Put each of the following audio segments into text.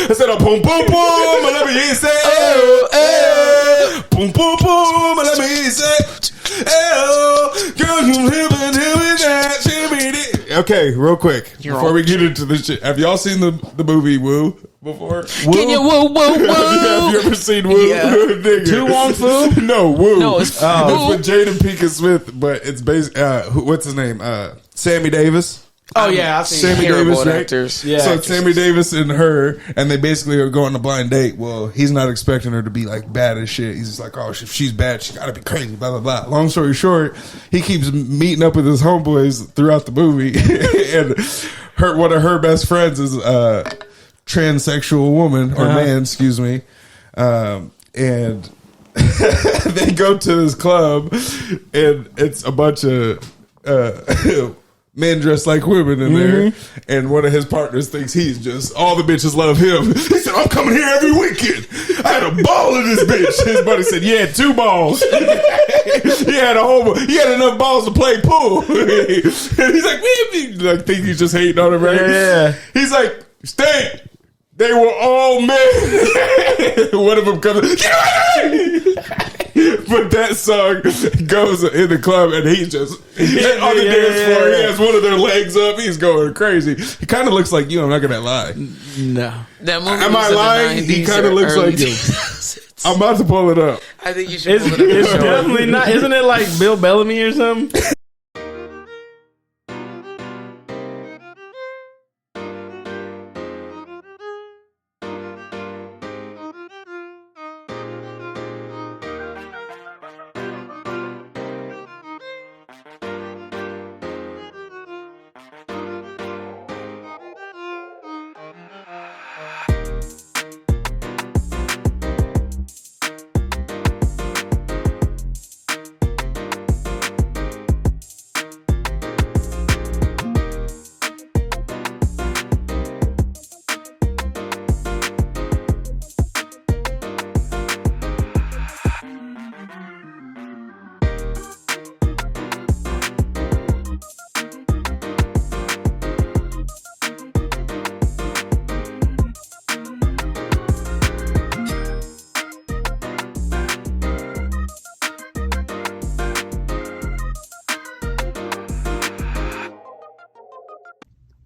I said, boom, boom, boom, let me hear you say, oh, boom, boom, boom, let me hear you say, oh, girl, you live and that. Okay, real quick, before we get into this shit, have y'all seen the movie Woo before? Woo? Can you woo, woo, woo? Have you ever seen Woo? Yeah. Tu Wong Fu? No, Woo. No, it's with Jaden Pinkett Smith, but it's based, what's his name? Sammy Davis. Oh yeah, I've seen Sammy Davis, right? actors. Yeah, so actors. Sammy Davis and her, and they basically are going on a blind date. Well, he's not expecting her to be like bad as shit. He's just like, oh, if she's bad, she gotta be crazy. Blah blah blah. Long story short, he keeps meeting up with his homeboys throughout the movie, and one of her best friends is a transsexual woman or man, excuse me, and. They go to this club, and it's a bunch of men dressed like women in there, and one of his partners thinks he's just all the bitches love him. He said, "I'm coming here every weekend. I had a ball in this bitch." His buddy said, "You had 2 balls. He had enough balls to play pool." And he's like, "I think he's just hating on him, right?" Yeah. He's like, "Stay." They were all men. One of them comes, but that song goes in the club, and he's just on the dance floor. He has one of their legs up. He's going crazy. He kind of looks like you. I'm not gonna lie. No, that movie. Am I lying? He kind of looks like you. I'm about to pull it up. I think you should. Pull it up. It's definitely not. Isn't it like Bill Bellamy or something?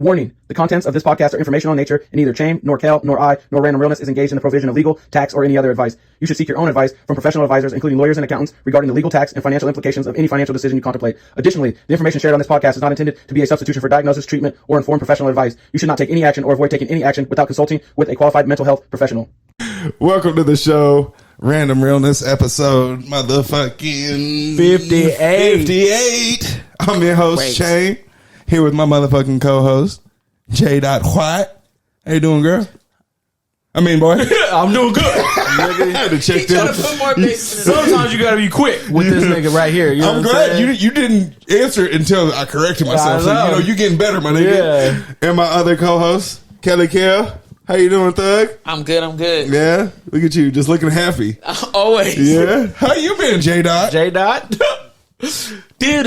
Warning. The contents of this podcast are informational in nature, and neither Chain, nor Kel, nor I, nor Random Realness is engaged in the provision of legal, tax, or any other advice. You should seek your own advice from professional advisors, including lawyers and accountants, regarding the legal, tax, and financial implications of any financial decision you contemplate. Additionally, the information shared on this podcast is not intended to be a substitution for diagnosis, treatment, or informed professional advice. You should not take any action or avoid taking any action without consulting with a qualified mental health professional. Welcome to the show, Random Realness episode motherfucking 58. I'm your host, Chain, here with my motherfucking co-host, J. White. How you doing, girl? I mean, boy. I'm doing good. I had to check them. Sometimes you gotta be quick with this nigga right here. You know I'm glad you didn't answer it until I corrected myself. So, you getting better, my nigga. Yeah. And my other co-host, Kelly Kell. How you doing, Thug? I'm good. Yeah? Look at you, just looking happy. Always. Yeah? How you been, J. J. Dot? You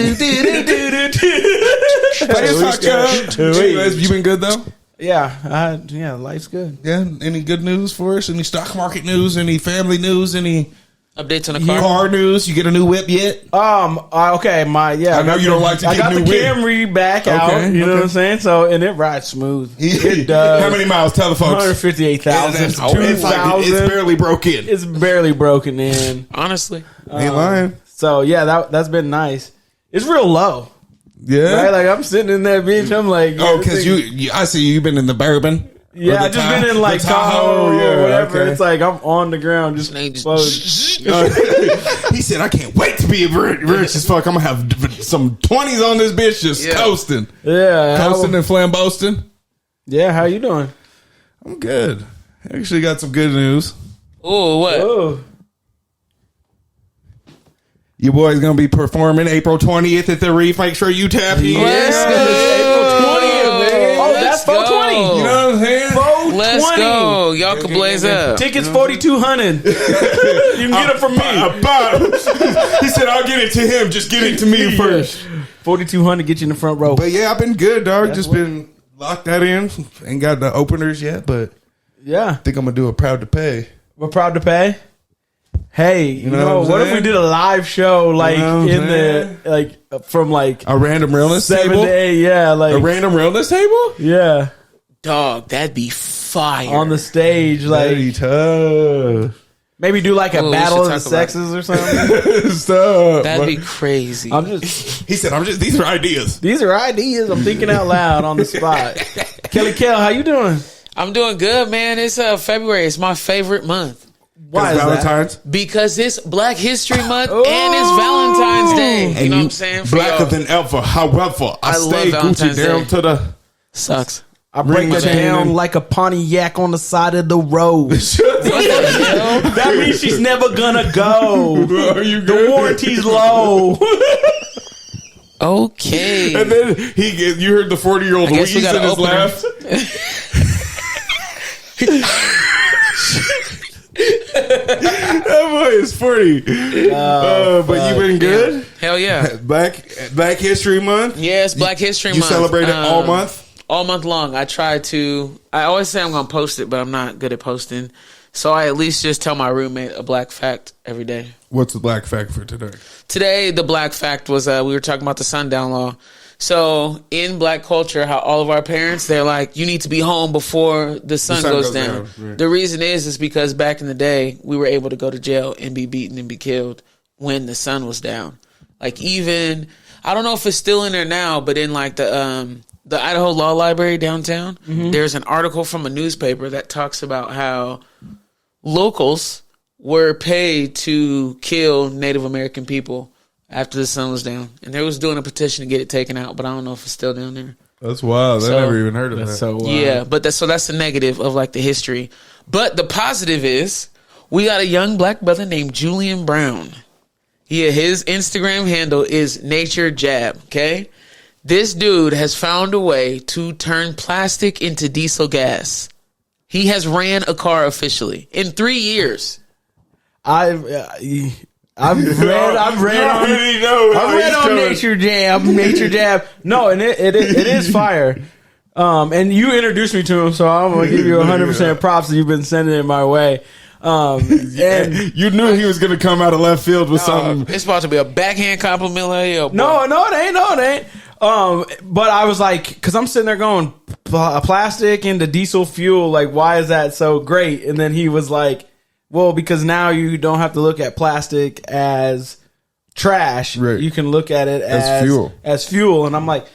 been good though? Yeah, life's good. Yeah. Any good news for us? Any stock market news? Any family news? Any updates on the car news? You get a new whip yet? Okay, I know you don't like to get I got new the whip. Camry back out. You know what I'm saying? So, and it rides smooth. It does. How many miles? Tell the folks. 158,000. It's barely broke in. It's barely broken in. Honestly, ain't lying. So yeah, that's been nice. It's real low. Yeah, right? Like I'm sitting in that bitch. I'm like, oh, because I see you've been in the Bourbon. Yeah, I just been in like Tahoe or whatever. Okay. It's like I'm on the ground just floating. He said, "I can't wait to be rich as fuck. I'm gonna have some 20s on this bitch, just coasting." Yeah, coasting and flambosting. Yeah, how you doing? I'm good. Actually, got some good news. Oh, what? Oh. Your boy's gonna be performing April 20th at the Reef. Make sure you tap in. Let's go. April 20th, man. Oh, that's 420. You know what I'm saying? 420. Let's go. Y'all can blaze up. Tickets $4,200. You can get it from me. He said, "I'll get it to him. Just get it to me first." $4,200 get you in the front row. But yeah, I've been good, dog. Just been locked that in. Ain't got the openers yet, but Yeah. I think I'm gonna do a proud to pay. We're proud to pay. Hey, you know what what I'm if we saying? did a live show like You know what I'm in the like from like A random realness 7 table. to 8? Yeah, like A random realness table. yeah, Dog, that'd be fire. on the stage, like That'd be tough. maybe do like a Ooh, we battle of should the talk about sexes or something. Stop. That'd be crazy. I'm just He said, these are ideas. these are ideas. I'm thinking out loud on the spot. Kelly Kell, how you doing? I'm doing good, man. It's February. It's my favorite month. Why is that? Valentine's. Because it's Black History Month Oh. and it's Valentine's Day. You know what I'm saying? For Blacker y'all. than ever. However, I love stay Gucci Valentine's down Day. to the. Sucks. I break Ring it chain down and- like a Pontiac on the side of the road. That means she's never gonna go. Are you The good? warranty's low. Okay. And then you heard the 40-year-old I guess we wheeze got in an his opener. laugh. That boy is 40. But you been good? Hell yeah. Black History Month? Yeah, it's Black History You Month. celebrate it all month? All month long. I always say I'm going to post it, but I'm not good at posting. So I at least just tell my roommate a black fact every day. What's the black fact for today? Today, the black fact was we were talking about the sundown law. So in black culture, how all of our parents, they're like, you need to be home before the sun goes down. Right. The reason is because back in the day, we were able to go to jail and be beaten and be killed when the sun was down. Like even, I don't know if it's still in there now, but in like the Idaho Law Library downtown, there's an article from a newspaper that talks about how locals were paid to kill Native American people after the sun was down. And they was doing a petition to get it taken out, but I don't know if it's still down there. That's wild. I So- never even heard of that. So Yeah, but that's the negative of like the history. But the positive is we got a young black brother named Julian Brown. Yeah, his Instagram handle is Nature Jab, okay? This dude has found a way to turn plastic into diesel gas. He has ran a car officially in 3 years. I've read on Nature Jab. No, and it is fire. And you introduced me to him, so I'm gonna give you 100% props that you've been sending it my way. And You knew he was going to come out of left field with something. It's about to be a backhand compliment like yo. no, it ain't. But I was like, because I'm sitting there going, plastic into diesel fuel, like, why is that so great? And then he was like, well, because now you don't have to look at plastic as trash. Right. You can look at it As fuel. As fuel. And I'm like,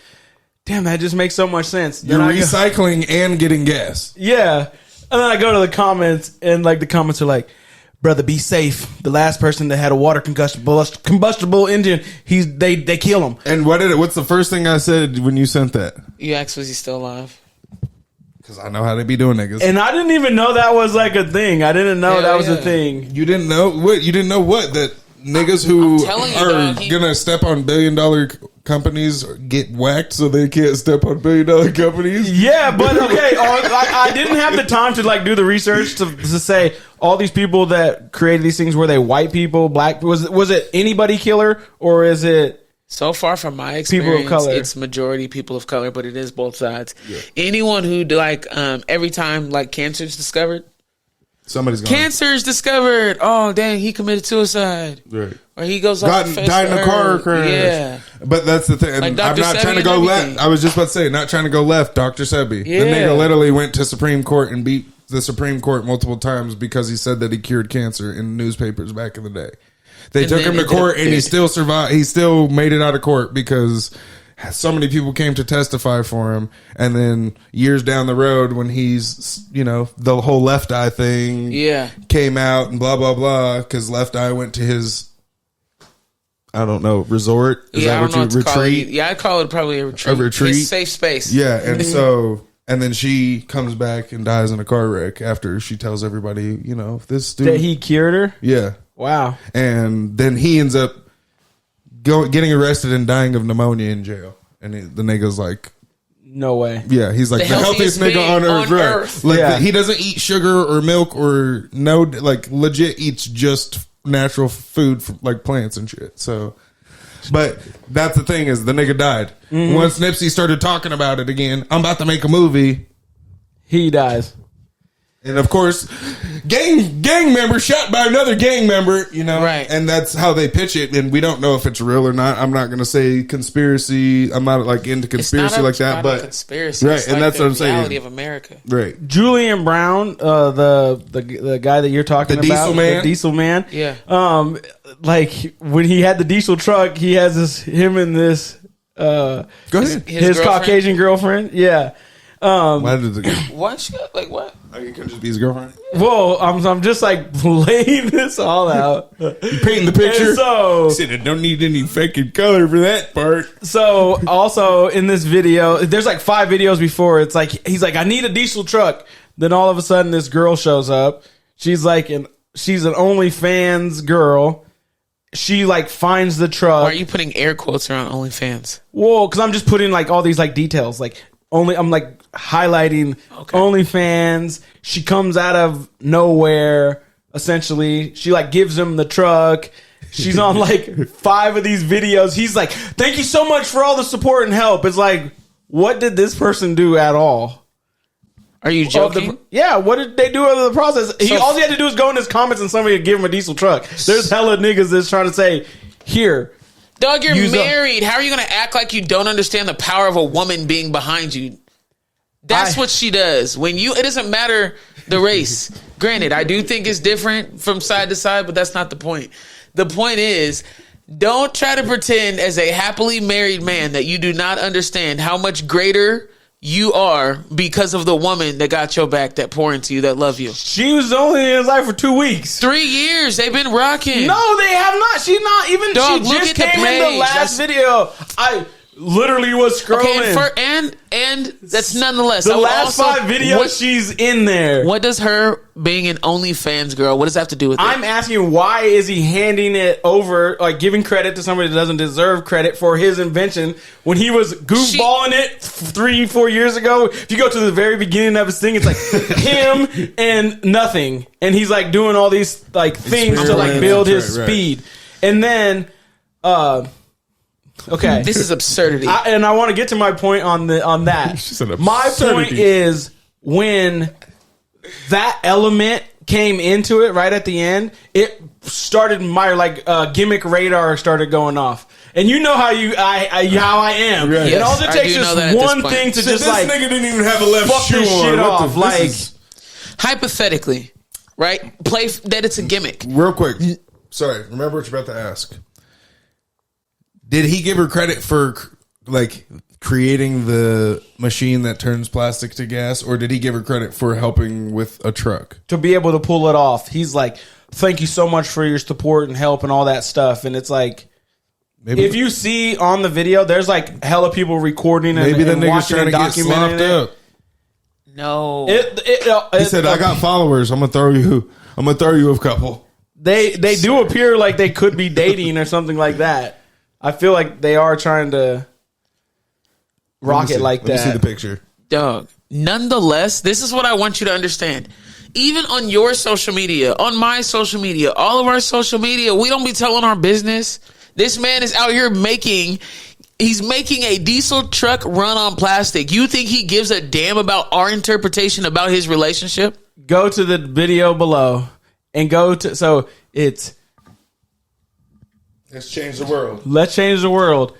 damn, that just makes so much sense. You're Then I go- recycling and getting gas. yeah. And then I go to the comments, and like the comments are like, brother, be safe. The last person that had a water combustible engine, they kill him. And what's the first thing I said when you sent that? You asked, was he still alive? Because I know how they be doing niggas. And I didn't even know that was like a thing. I didn't know Hell that was a yeah. thing. You didn't know what? You didn't know what? That niggas who I'm telling you, are dog, gonna step on billion-dollar companies get whacked so they can't step on billion-dollar companies? Yeah, but okay, I didn't have the time to like do the research to say all these people that created these things, were they white people, black? Was it anybody killer, or is it? So far from my People of experience, color. it's majority people of color, but it is both sides. Anyone who like every time like cancer is discovered, Somebody's gone. cancer is discovered. Oh dang, he committed suicide, Right. or he goes off the face Died in of a car earth. crash. Yeah, But that's the thing. And Like I'm Dr. not Sebi trying to and go everything. left. I was just about to say, not trying to go left. Dr. Sebi. Yeah. The nigga literally went to Supreme Court and beat the Supreme Court multiple times because he said that he cured cancer in newspapers back in the day. They And took then him to it court and he did. still survived. He still made it out of court because so many people came to testify for him. And then years down the road when he's, the whole Left Eye thing yeah. came out and blah, blah, blah, because Left Eye went to his, I don't know, resort? Is Yeah, I that don't know what what you to call it. retreat? Yeah, I'd call it probably a retreat. A retreat? His safe space. Yeah, and so, and then she comes back and dies in a car wreck after she tells everybody, this dude. That he cured her? Yeah. Wow. And then he ends up getting arrested and dying of pneumonia in jail. And the nigga's like, No way. yeah, he's like The the healthiest healthiest nigga on being earth. on Right. earth. Like Yeah. he doesn't eat sugar or milk or legit eats just natural food from, like plants and shit. So, but that's the thing is the nigga died. Once Nipsey started talking about it again, I'm about to make a movie. He dies. And of course, gang member shot by another gang member, you know, right? And that's how they pitch it, and we don't know if it's real or not. I'm not going to say conspiracy. I'm not like into conspiracy like that, but conspiracy, right? It's And like that's the what I'm saying. reality of America, right? Julian Brown, the guy that you're talking The about, diesel man? the diesel man, yeah. Like when he had the diesel truck, he has him and this Go ahead. his Caucasian girlfriend, yeah. Why did it? What? Like what? You can just be his girlfriend. Whoa, I'm just like laying this all out. You painting the picture. And so He said, I don't need any fucking color for that part. So also in this video, there's like 5 videos before. It's like he's like, I need a diesel truck. Then all of a sudden, this girl shows up. She's like she's an OnlyFans girl. She like finds the truck. Why are you putting air quotes around OnlyFans? Whoa, because I'm just putting like all these like details. Like I'm like highlighting OnlyFans. She comes out of nowhere. Essentially, she like gives him the truck. She's on like 5 of these videos. He's like, thank you so much for all the support and help. It's like, what did this person do at all? Are you joking? Yeah, what did they do over the process? All he had to do is go in his comments and somebody would give him a diesel truck. There's hella niggas that's trying to say, here. Dog, you're married. How are you going to act like you don't understand the power of a woman being behind you? That's what she does. It doesn't matter the race. Granted, I do think it's different from side to side, but that's not the point. The point is, don't try to pretend as a happily married man that you do not understand how much greater you are because of the woman that got your back, that pour into you, that love you. She was only in his life for 2 weeks. 3 years. They've been rocking. No, they have not. She's not even. Dog, she just came in the last video. I literally was scrolling. Okay, and that's nonetheless. The last 5 videos, she's in there. What does her being an OnlyFans girl, what does that have to do with it? I'm asking, why is he handing it over, like giving credit to somebody that doesn't deserve credit for his invention when he was goofballing it 3-4 years ago? If you go to the very beginning of his thing, it's like him and nothing. And he's like doing all these like things to like build his speed. And then, okay, this is absurdity, and I want to get to my point on that. My point is, when that element came into it right at the end, it started my gimmick radar started going off. And you know how I am. Right. Yes, and all it takes is one thing to just like, this nigga didn't even have a left fuck shoe this on. shit off. Like, hypothetically, right? Play that it's a gimmick. Real quick, sorry. Remember what you're about to ask. Did he give her credit for like creating the machine that turns plastic to gas, or did he give her credit for helping with a truck to be able to pull it off? He's like, thank you so much for your support and help and all that stuff. And it's like, if you see on the video, there's like hella people recording and maybe the nigga's watching trying and to get slopped up. No, he said, "I got followers. I'm gonna throw you a couple." They do appear like they could be dating or something like that. I feel like they are trying to rock it like that. Let me see the picture. Dog. Nonetheless, this is what I want you to understand. Even on your social media, on my social media, all of our social media, we don't be telling our business. This man is out here he's making a diesel truck run on plastic. You think he gives a damn about our interpretation about his relationship? Go to the video below and Let's change the world. Let's change the world.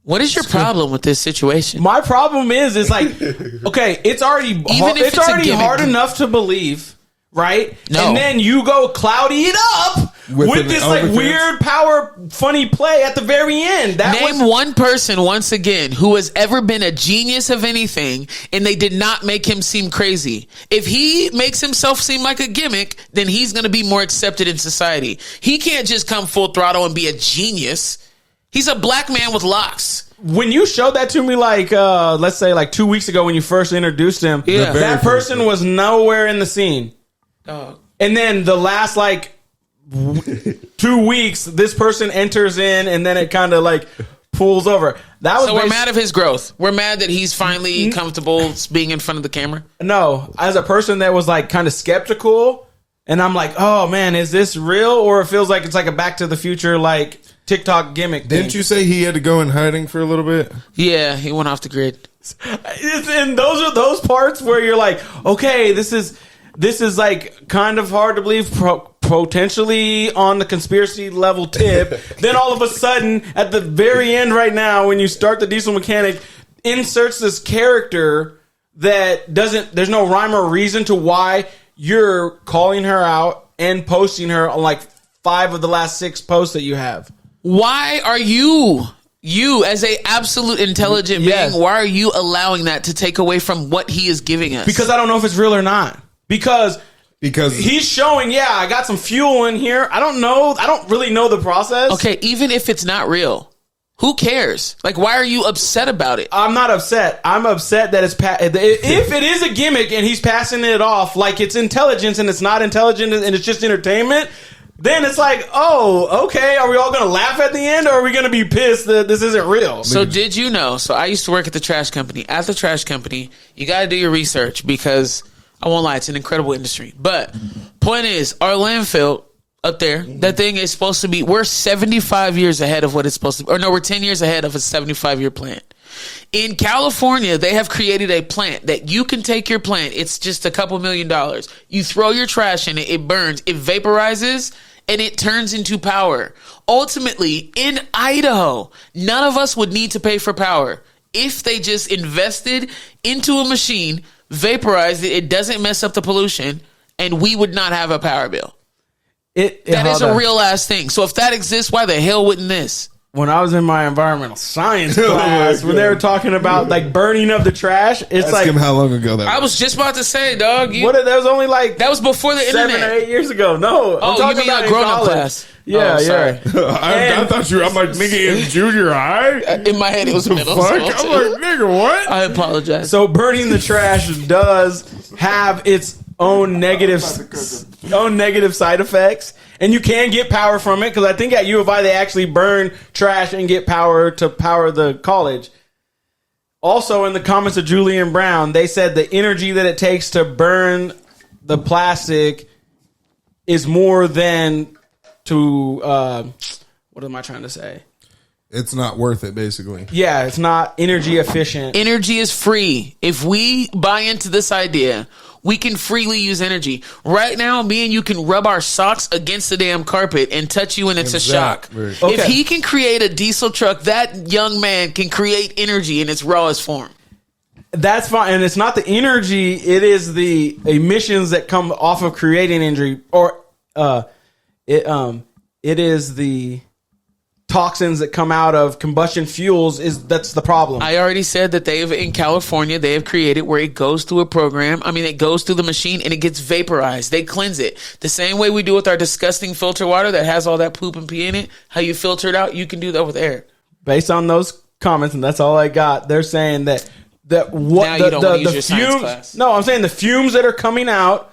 What is your problem with this situation? My problem is like, okay, it's already hard enough to believe, right? No. And then you go cloudy it up with this like weird power funny play at the very end. Name one person once again who has ever been a genius of anything and they did not make him seem crazy. If he makes himself seem like a gimmick, then he's going to be more accepted in society. He can't just come full throttle and be a genius. He's a black man with locks. When you showed that to me, like, let's say like 2 weeks ago when you first introduced him, that person was nowhere in the scene. And then the last like 2 weeks, this person enters in and then it kind of like pulls over. We're mad of his growth. We're mad that he's finally comfortable being in front of the camera. No, as a person that was like kind of skeptical, and I'm like, oh man, is this real? Or it feels like it's like a Back to the Future, like TikTok gimmick. Didn't you say he had to go in hiding for a little bit? Yeah, he went off the grid. And those are those parts where you're like, okay, this is like kind of hard to believe, potentially on the conspiracy level tip. Then all of a sudden, at the very end, right now, when you start the diesel mechanic, inserts this character that doesn't. There's no rhyme or reason to why you're calling her out and posting her on like 5 of the last 6 posts that you have. Why are you as a absolute intelligent being, why are you allowing that to take away from what he is giving us? Because I don't know if it's real or not. Because he's showing, I got some fuel in here. I don't know. I don't really know the process. Okay, even if it's not real, who cares? Like, why are you upset about it? I'm not upset. I'm upset that if it is a gimmick and he's passing it off like it's intelligence and it's not intelligent and it's just entertainment, then it's like, oh, okay, are we all going to laugh at the end or are we going to be pissed that this isn't real? So did you know, I used to work at the trash company. At the trash company, you got to do your research because, I won't lie, it's an incredible industry. But point is, our landfill up there, that thing is supposed to be, we're 75 years ahead of what it's supposed to be. Or no, we're 10 years ahead of a 75-year plant. In California, they have created a plant that you can take your plant. It's just a couple $1 million. You throw your trash in it, it burns, it vaporizes, and it turns into power. Ultimately, in Idaho, none of us would need to pay for power if they just invested into a machine, vaporized it, it doesn't mess up the pollution, and we would not have a power bill. That is a real ass thing. So if that exists, why the hell wouldn't this? When I was in my environmental science class, when they were talking about like burning of the trash, it's Ask him how long ago that was. I was just about to say, dog. That was only like that was before the 7 internet. or 8 years ago. No, I'm talking about in grown-up college. class. Yeah, sorry. I thought I'm like, nigga, in junior high? In my head, it was middle Fuck? school. I'm like, nigga, what? I apologize. So burning the trash does have its own negative side effects. And you can get power from it, because I think at U of I they actually burn trash and get power to power the college. Also, in the comments of Julian Brown, they said the energy that it takes to burn the plastic is more than to what am I trying to say? It's not worth it, basically. Yeah, it's not energy efficient. Energy is free. If we buy into this idea, we can freely use energy. Right now, me and you can rub our socks against the damn carpet and touch you and it's a shock. Okay. If he can create a diesel truck, that young man can create energy in its rawest form. That's fine. And it's not the energy, it is the emissions that come off of creating energy. Or it is the toxins that come out of combustion fuels. That's the problem. I already said that in California, they have created where it goes through a program. I mean, it goes through the machine and it gets vaporized. They cleanse it. The same way we do with our disgusting filter water that has all that poop and pee in it. How you filter it out, you can do that with air. Based on those comments, and that's all I got, they're saying that what now you don't want to use your science fumes. class. No, I'm saying the fumes that are coming out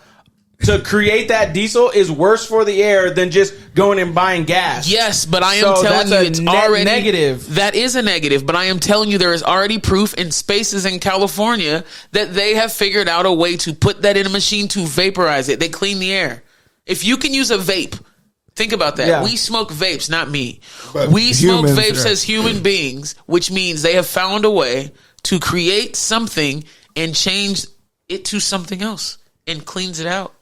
to create that diesel is worse for the air than just going and buying gas. Yes, but I am telling you it's already negative. That is a negative, but I am telling you there is already proof in spaces in California that they have figured out a way to put that in a machine to vaporize it. They clean the air. If you can use a vape, think about that. Yeah. We smoke vapes, not me. But We smoke humans, vapes yeah. as human beings, which means they have found a way to create something and change it to something else and cleans it out.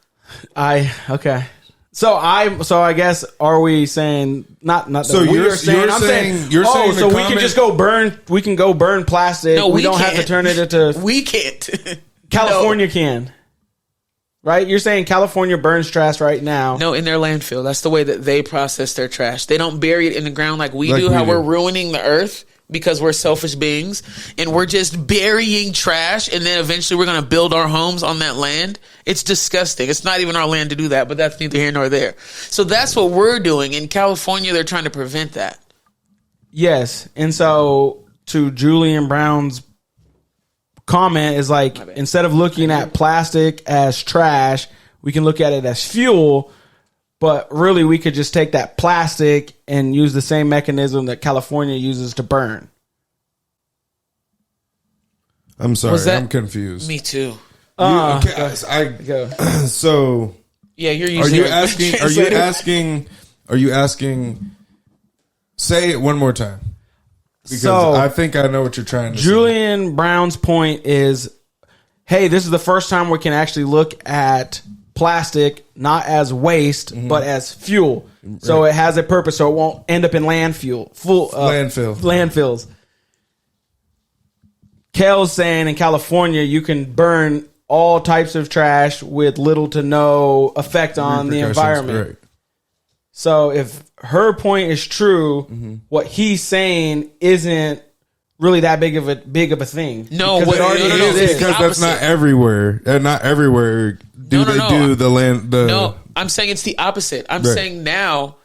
Okay. So I guess, are we saying not So that you're saying? I'm saying saying the so we can comment- just go burn. We can go burn plastic. No, we don't can't. have to turn it into. We can't. California can. Right? You're saying California burns trash right now. No, in their landfill. That's the way that they process their trash. They don't bury it in the ground like we Like do, we how do. we're ruining the earth because we're selfish beings and we're just burying trash and then eventually we're going to build our homes on that land. It's disgusting. It's not even our land to do that, but that's neither here nor there. So that's what we're doing. In California, they're trying to prevent that. Yes. And so to Julian Brown's comment is like, instead of looking at plastic as trash, we can look at it as fuel. But really, we could just take that plastic and use the same mechanism that California uses to burn. I'm sorry. Was that- I'm confused. Me too. Go. So Yeah, you're are using you asking? Are you asking? Say it one more time. Because So, I think I know what you're trying to say. Julian Brown's point is, hey, this is the first time we can actually look at plastic not as waste, but as fuel. So it has a purpose, so it won't end up in landfills. Kel's saying in California, you can burn all types of trash with little to no effect on the environment. Right. So if her point is true, what he's saying isn't really that big of a thing. No, because it already no, is. Because that's not everywhere. And not everywhere do they do the land. No, I'm saying it's the opposite. I'm saying now,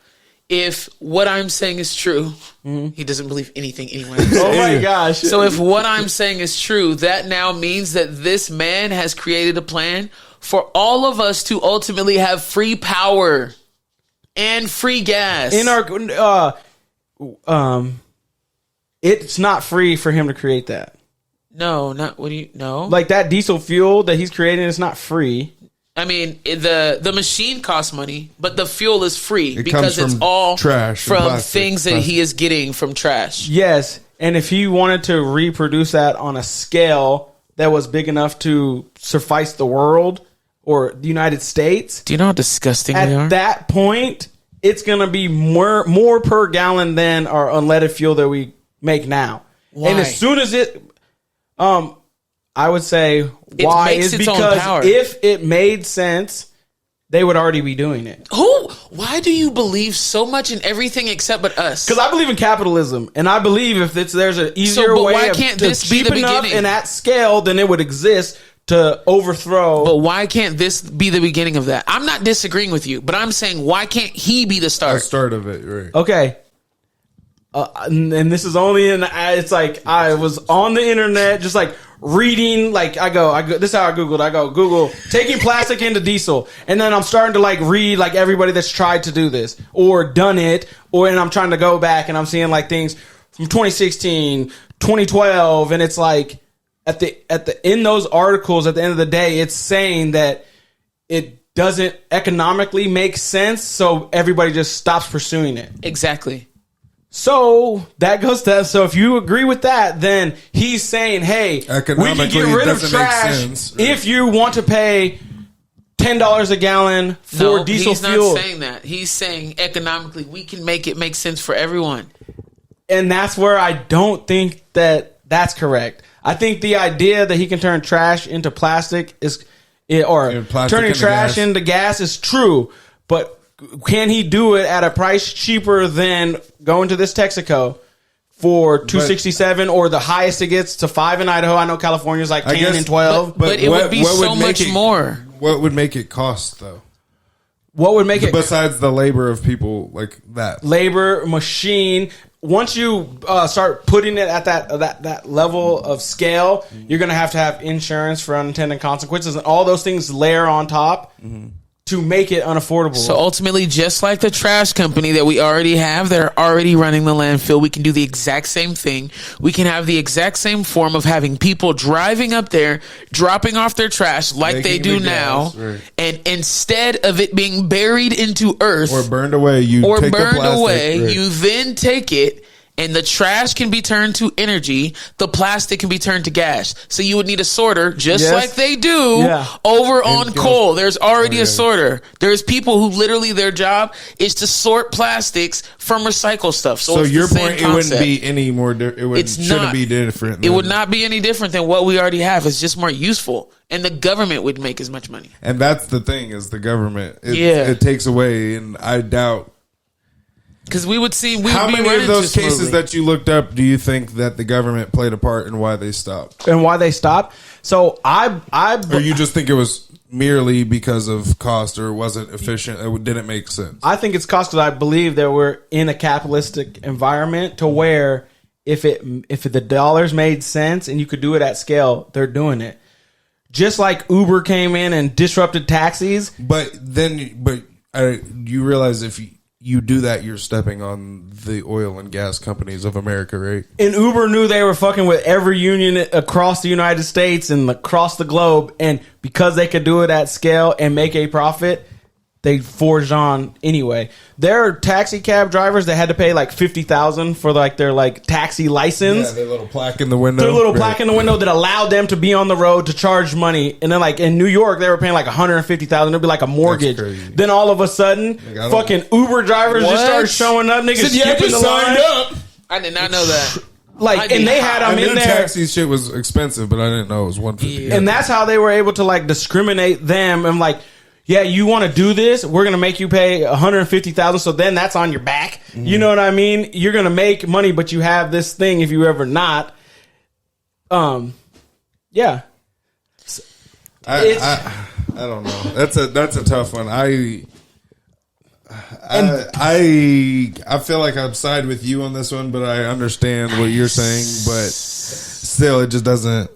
if what I'm saying is true, he doesn't believe anything anyway. Oh my gosh. So if what I'm saying is true, that now means that this man has created a plan for all of us to ultimately have free power and free gas. In our it's not free for him to create that. No, not what do you know? Like that diesel fuel that he's creating is not free. I mean, the machine costs money, but the fuel is free because it's from all trash and from plastic. things that he is getting from trash. Yes, and if he wanted to reproduce that on a scale that was big enough to suffice the world or the United States, Do you know how disgusting we are? at that point, it's going to be more per gallon than our unleaded fuel that we make now. Why? And as soon as I would say why makes is its own because power. if it made sense, they would already be doing it. Why do you believe so much in everything except but us? Because I believe in capitalism, and I believe if there's an easier but way why of can't to this be cheap the enough beginning? and at scale, then it would exist to overthrow. But why can't this be the beginning of that? I'm not disagreeing with you, but I'm saying why can't he be the The start? start of it, right? Okay. And this is only it's like I was on the internet just like reading, like I go, this is how I Googled. I go, Google taking plastic into diesel. And then I'm starting to like read like everybody that's tried to do this or done it. And I'm trying to go back and I'm seeing like things from 2016, 2012. And it's like in those articles at the end of the day, it's saying that it doesn't economically make sense. So everybody just stops pursuing it. Exactly. So that goes to so if you agree with that, then he's saying, hey, we can Economically, get it rid of doesn't make trash sense, right? if you want to pay $10 a gallon for No, diesel he's fuel. not saying that. He's saying economically we can make it make sense for everyone. And that's where I don't think that's correct. I think the idea that he can turn trash into plastic or plastic turning into trash gas. into gas is true, but can he do it at a price cheaper than going to this Texaco for $2.67 or the highest it gets to $5 in Idaho? I know California's like 10 and 12. But it would be so much more. What would make it cost though? What would make it Besides the labor of people like that, labor, machine? Once you start putting it at that level of scale, you're going to have insurance for unintended consequences, and all those things layer on top to make it unaffordable. So ultimately, just like the trash company that we already have, they're already running the landfill. We can do the exact same thing. We can have the exact same form of having people driving up there, dropping off their trash like they Making do the now. gas, right. And instead of it being buried into earth or burned away, you take the plastic, right. you then take it. And the trash can be turned to energy. The plastic can be turned to gas. So you would need a sorter, just like they do over on coal. There's already a sorter. There's people who literally their job is to sort plastics from recycle stuff. So it's your the same point, it wouldn't concept. be any more. Shouldn't be different. It would not be any different than what we already have. It's just more useful, and the government would make as much money. And that's the thing is the government. It takes away, and I doubt. Because we would see. How many of those cases that you looked up do you think that the government played a part in why they stopped? And why they stopped? So Or you just think it was merely because of cost or wasn't efficient? It didn't make sense. I think it's cost because I believe that we're in a capitalistic environment to where if the dollars made sense and you could do it at scale, they're doing it. Just like Uber came in and disrupted taxis. But you realize if you do that, you're stepping on the oil and gas companies of America, right? And Uber knew they were fucking with every union across the United States and across the globe. And because they could do it at scale and make a profit, they forged on anyway. There are taxi cab drivers that had to pay like $50,000 for like their like taxi license. Yeah, their little plaque in the window. Their little plaque in the window that allowed them to be on the road to charge money. And then like in New York, they were paying like $150,000. It'd be like a mortgage. Then all of a sudden, fucking Uber drivers just started showing up. Niggas skipping the line. Up. I did not know that. Like, and they had them in there. Taxi shit was expensive, but I didn't know it was $150. Yeah. And that's how they were able to like discriminate them and like, yeah, you want to do this? We're gonna make you pay $150,000. So then that's on your back. You know what I mean? You're gonna make money, but you have this thing if you ever not. Yeah. I don't know. That's a tough one. I feel like I'm side with you on this one, but I understand what you're saying. But still, it just doesn't.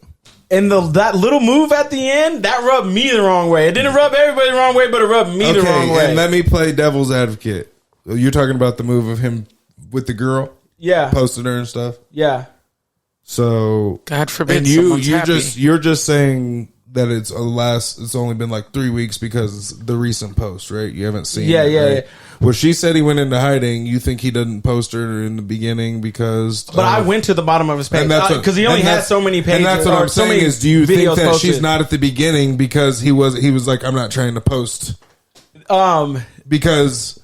And that little move at the end, that rubbed me the wrong way. It didn't rub everybody the wrong way, but it rubbed me the wrong way. And let me play devil's advocate. You're talking about the move of him with the girl, posting her and stuff. Yeah. So God forbid. And you're just saying that it's only been like 3 weeks because the recent post, right? You haven't seen it, right? Well, she said he went into hiding. You think he didn't post her in the beginning because... But I went to the bottom of his page because he only had so many pages. And that's what I'm saying is, do you think that posted. she's not at the beginning because he was like, I'm not trying to post? Because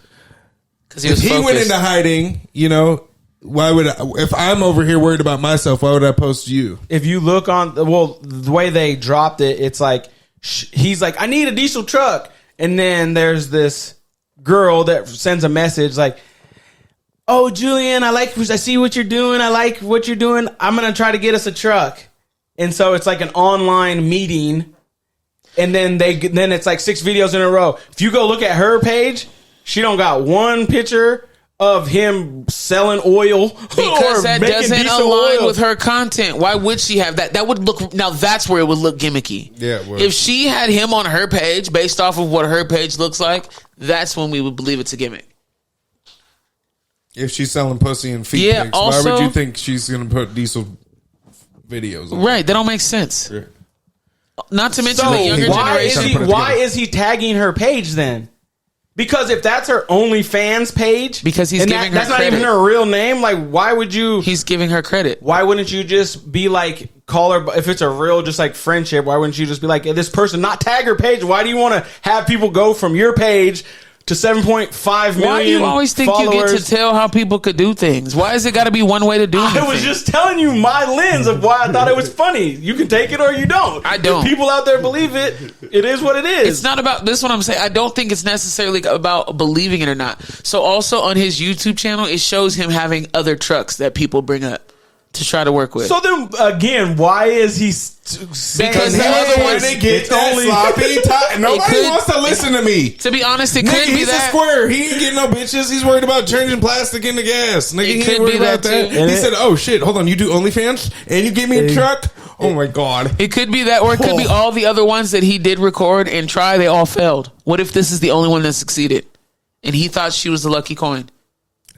if he went into hiding, you know, why would if I'm over here worried about myself, why would I post you? If you look on, the way they dropped it, it's like, he's like, I need a diesel truck. And then there's this girl that sends a message like, oh, Julian, I see what you're doing. I like what you're doing. I'm going to try to get us a truck. And so it's like an online meeting. And then it's like 6 videos in a row. If you go look at her page, she don't got one picture of him selling oil because that doesn't align with her content. Why would she have that? That would look, now that's where it would look gimmicky. Yeah, it would. If she had him on her page based off of what her page looks like, that's when we would believe it's a gimmick. If she's selling pussy and feet pics, why would you think she's going to put diesel videos on? Right, that don't make sense. Yeah. Not to mention the younger generation. Why is he tagging her page then? Because if that's her OnlyFans page, because he's giving her that's credit. Not even her real name. Like, why would you? He's giving her credit. Why wouldn't you just be like, call her if it's a real just like friendship? Why wouldn't you just be like, this person, not tag her page? Why do you want to have people go from your page to 7.5 million? Why do you always think followers? you get to tell how people could do things? Why is it got to be one way to do anything? I was just telling you my lens of why I thought it was funny. You can take it or you don't. I don't. If people out there believe it, it is what it is. It's not about this. What I'm saying, I don't think it's necessarily about believing it or not. So also on his YouTube channel, it shows him having other trucks that people bring up to try to work with. So then again, why is he saying, because the other ones get that sloppy? Nobody wants to listen to me. To be honest, it could be he's that. A square. He ain't getting no bitches. He's worried about changing plastic into gas. Nigga, he could ain't worried be about that, that. too. He said, "Oh shit, hold on, you do OnlyFans and you give me a truck? Oh my god." It could be that, or it could be all the other ones that he did record and try. They all failed. What if this is the only one that succeeded, and he thought she was the lucky coin?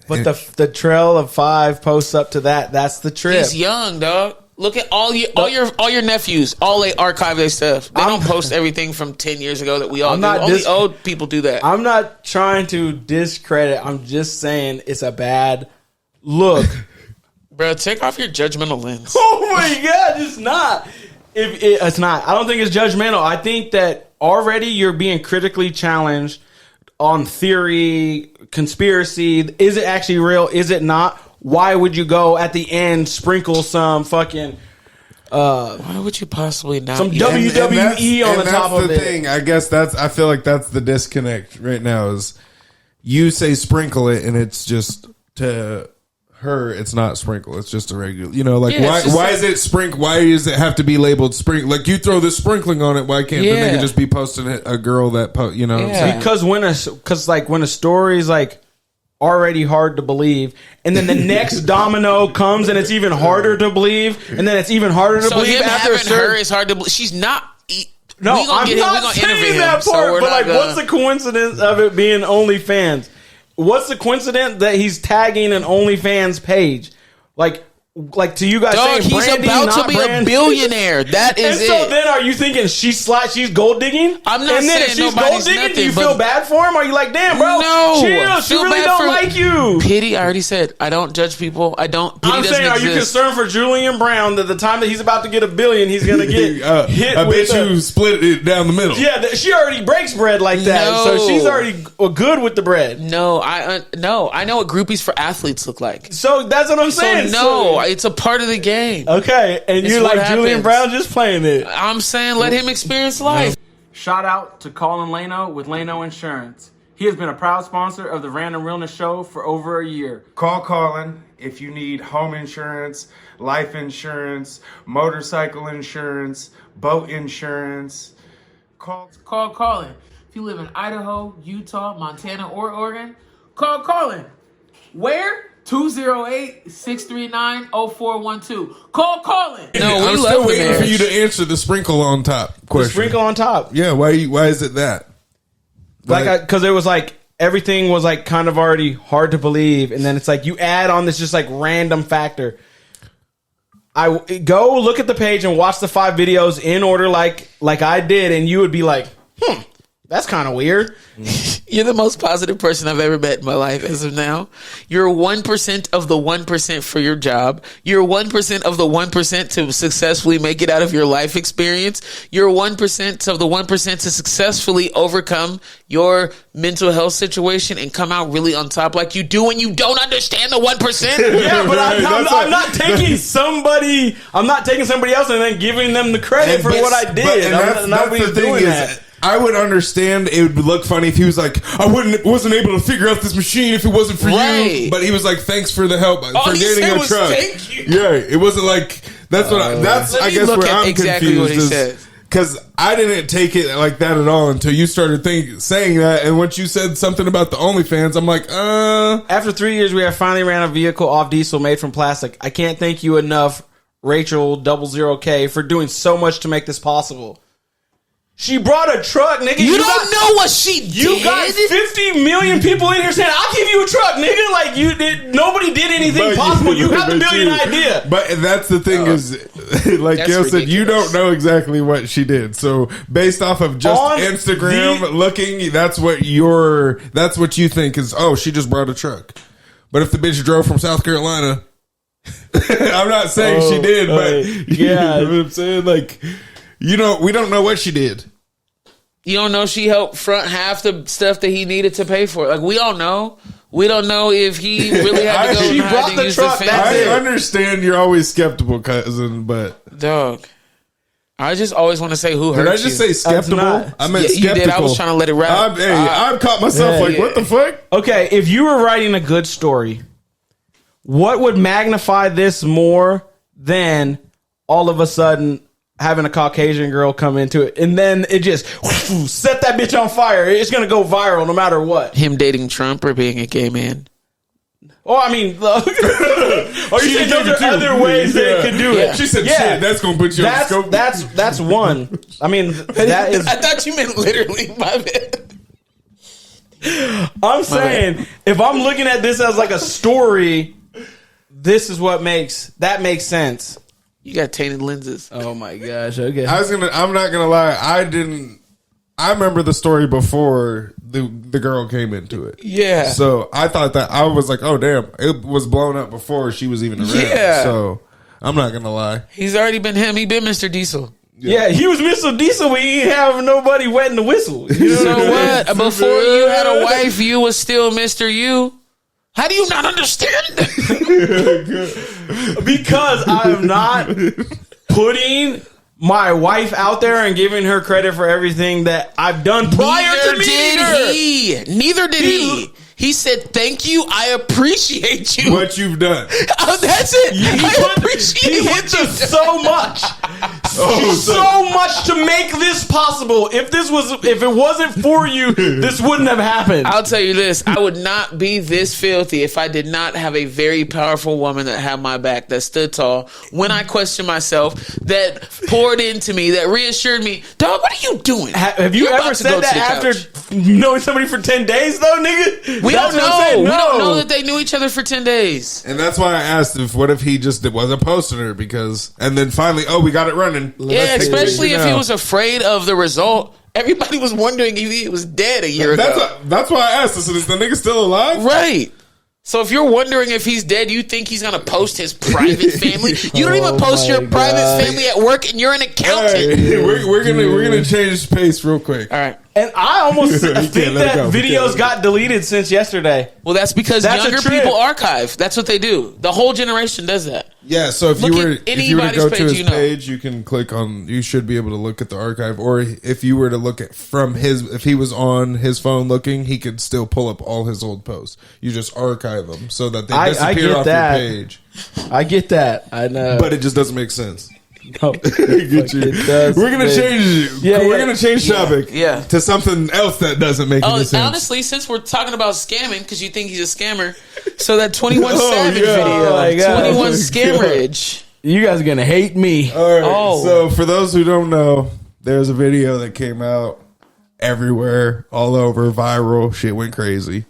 But the trail of 5 posts up to that's the trip. He's young, dog. Look at all your nephews. All they archive their stuff. They don't post everything from 10 years ago that we all do. Only old people do that. I'm not trying to discredit. I'm just saying it's a bad look. Bro, take off your judgmental lens. Oh my god, it's not. It's not. I don't think it's judgmental. I think that already you're being critically challenged on theory, conspiracy. Is it actually real? Is it not? Why would you go at the end sprinkle some fucking why would you possibly not? Some WWE on the top of it. That's the thing. I guess I feel like that's the disconnect right now is you say sprinkle it and it's just to her it's not sprinkle, it's just a regular, you know, like why is it sprinkle? Why does it have to be labeled sprinkle? Like you throw this sprinkling on it, why can't the nigga just be posting a girl that you know? Because when a story's like already hard to believe, and then the next domino comes and it's even harder to believe, and then it's even harder to believe him after having her is hard to believe. She's not. No, I'm not saying that part. But like, what's the coincidence of it being OnlyFans? What's the coincidence that he's tagging an OnlyFans page? Like, like to you guys Dog, saying he's branding, about not to be brand? a billionaire. That is And so it. then are you thinking she's gold digging? I'm not and then if saying she's nobody's gold digging, nothing, do you but- feel bad for him? Are you like, damn, bro? No, chill. She feel really bad don't for- like you. Pity, I already said. I don't judge people. I don't. Pity I'm doesn't saying, are exist. you concerned for Julian Brown that the time that he's about to get $1 billion, he's gonna get hit I with bet you split it down the middle. Yeah, she already breaks bread like that, No. so she's already good with the bread. No, I know what groupies for athletes look like. So that's what I'm saying. So it's a part of the game. Okay, and It's you're what like Julian happens. Brown just playing it. I'm saying let him experience life. Shout out to Colin Lano with Lano Insurance. He has been a proud sponsor of the Random Realness Show for over a year. Call Colin if you need home insurance, life insurance, motorcycle insurance, boat insurance. Call Colin. If you live in Idaho, Utah, Montana, or Oregon, call Colin. Where? 208-639-0412. Call Colin. No, we I'm love still the waiting for marriage. you to answer the sprinkle on top question. Sprinkle on top. Yeah, why is it that? Because it was like everything was like kind of already hard to believe, and then it's like you add on this just like random factor. I go look at the page and watch the 5 videos in order, like I did, and you would be like, that's kind of weird. You're the most positive person I've ever met in my life as of now. You're 1% of the 1% for your job. You're 1% of the 1% to successfully make it out of your life experience. You're 1% of the 1% to successfully overcome your mental health situation and come out really on top like you do when you don't understand the 1%. Yeah, but Right, I'm not taking somebody. I'm not taking somebody else and then giving them the credit for what I did. Nobody's doing that. I would understand it would look funny if he was like, wasn't able to figure out this machine if it wasn't for Right. you. But he was like, thanks for the help for he getting said a was, truck. "Thank you." Yeah, it wasn't like that's what that's Let I me guess look where at I'm exactly what he confused said. because I didn't take it like that at all until you started saying that, and once you said something about the OnlyFans, I'm like, After 3 years, we have finally ran a vehicle off diesel made from plastic. I can't thank you enough, Rachel 00K, for doing so much to make this possible. She brought a truck, nigga. You don't know what she did. You got 50 million people in here saying, "I'll give you a truck, nigga." Like you did. Nobody did anything possible. You got the million idea. But that's the thing is, like That's Gail said, you ridiculous. don't know exactly what she did. So based off of just On Instagram looking, that's what you think is. Oh, she just brought a truck. But if the bitch drove from South Carolina, I'm not saying she did, but yeah. you know what I'm saying, like. We don't know what she did. You don't know she helped front half the stuff that he needed to pay for. Like, we don't know. We don't know if he really had to go She and brought hide and the use truck, the that's fancy. it. I understand you're always skeptical, cousin, but Dog. I just always want to say who hurt did I you. just say skeptical? not. I meant Yeah, you skeptical. did. I was trying to let it rap. I've caught myself like, yeah. what the fuck? Okay, if you were writing a good story, what would magnify this more than all of a sudden having a Caucasian girl come into it, and then it just set that bitch on fire? It's gonna go viral no matter what. Him dating Trump or being a gay man. Oh, I mean, are you saying those are other ways that it could do it? She said, Yeah. shit, that's going to put you on the scope. That's one. I mean, that is. I thought you meant literally. My bad. I'm saying if I'm looking at this as like a story, this is what makes sense. You got tainted lenses. Oh my gosh. Okay. I'm not going to lie. I remember the story before the girl came into it. Yeah. So I thought that, I was like, oh damn, it was blown up before she was even around. Yeah. So I'm not going to lie. He's already been him. He been Mr. Diesel. Yeah, he was Mr. Diesel, but he ain't have nobody wetting the whistle. You know So what I mean? what? Before you had a wife, you was still Mr. You. How do you not understand? Because I'm not putting my wife out there and giving her credit for everything that I've done prior to meeting her. Neither did he. He said, "Thank you. I appreciate you." What you've done. Oh, that's it. I appreciate He what went you through so much. so much to make this possible. If it wasn't for you, this wouldn't have happened. I'll tell you this: I would not be this filthy if I did not have a very powerful woman that had my back, that stood tall when I questioned myself, that poured into me, that reassured me. Dog, what are you doing? Have you ever said that after knowing somebody for 10 days, though, nigga? We don't know. We don't know that they knew each other for 10 days. And that's why I asked what if he just wasn't posting her and then finally, we got it running. Yeah, especially if he was afraid of the result. Everybody was wondering if he was dead a year ago. That's why I asked this. Is the nigga still alive? Right. So if you're wondering if he's dead, you think he's going to post his private family? You don't even post your private family at work, and you're an accountant. Hey, we're gonna change pace real quick. All right. And I almost think that videos got deleted since yesterday. Well, that's because younger people archive. That's what they do. The whole generation does that. Yeah, so if you were to go to his page, you can click on. You should be able to look at the archive, or if you were to look at if he was on his phone looking, he could still pull up all his old posts. You just archive them so that they disappear off your page. I get that. I know, but it just doesn't make sense. No, we're gonna change. We're gonna change topic. To something else that doesn't make any sense. Honestly, since we're talking about scamming, because you think he's a scammer, so that 21 Savage video, 21 Scammerage. You guys are gonna hate me. All right. So for those who don't know, there's a video that came out everywhere, all over, viral. Shit went crazy.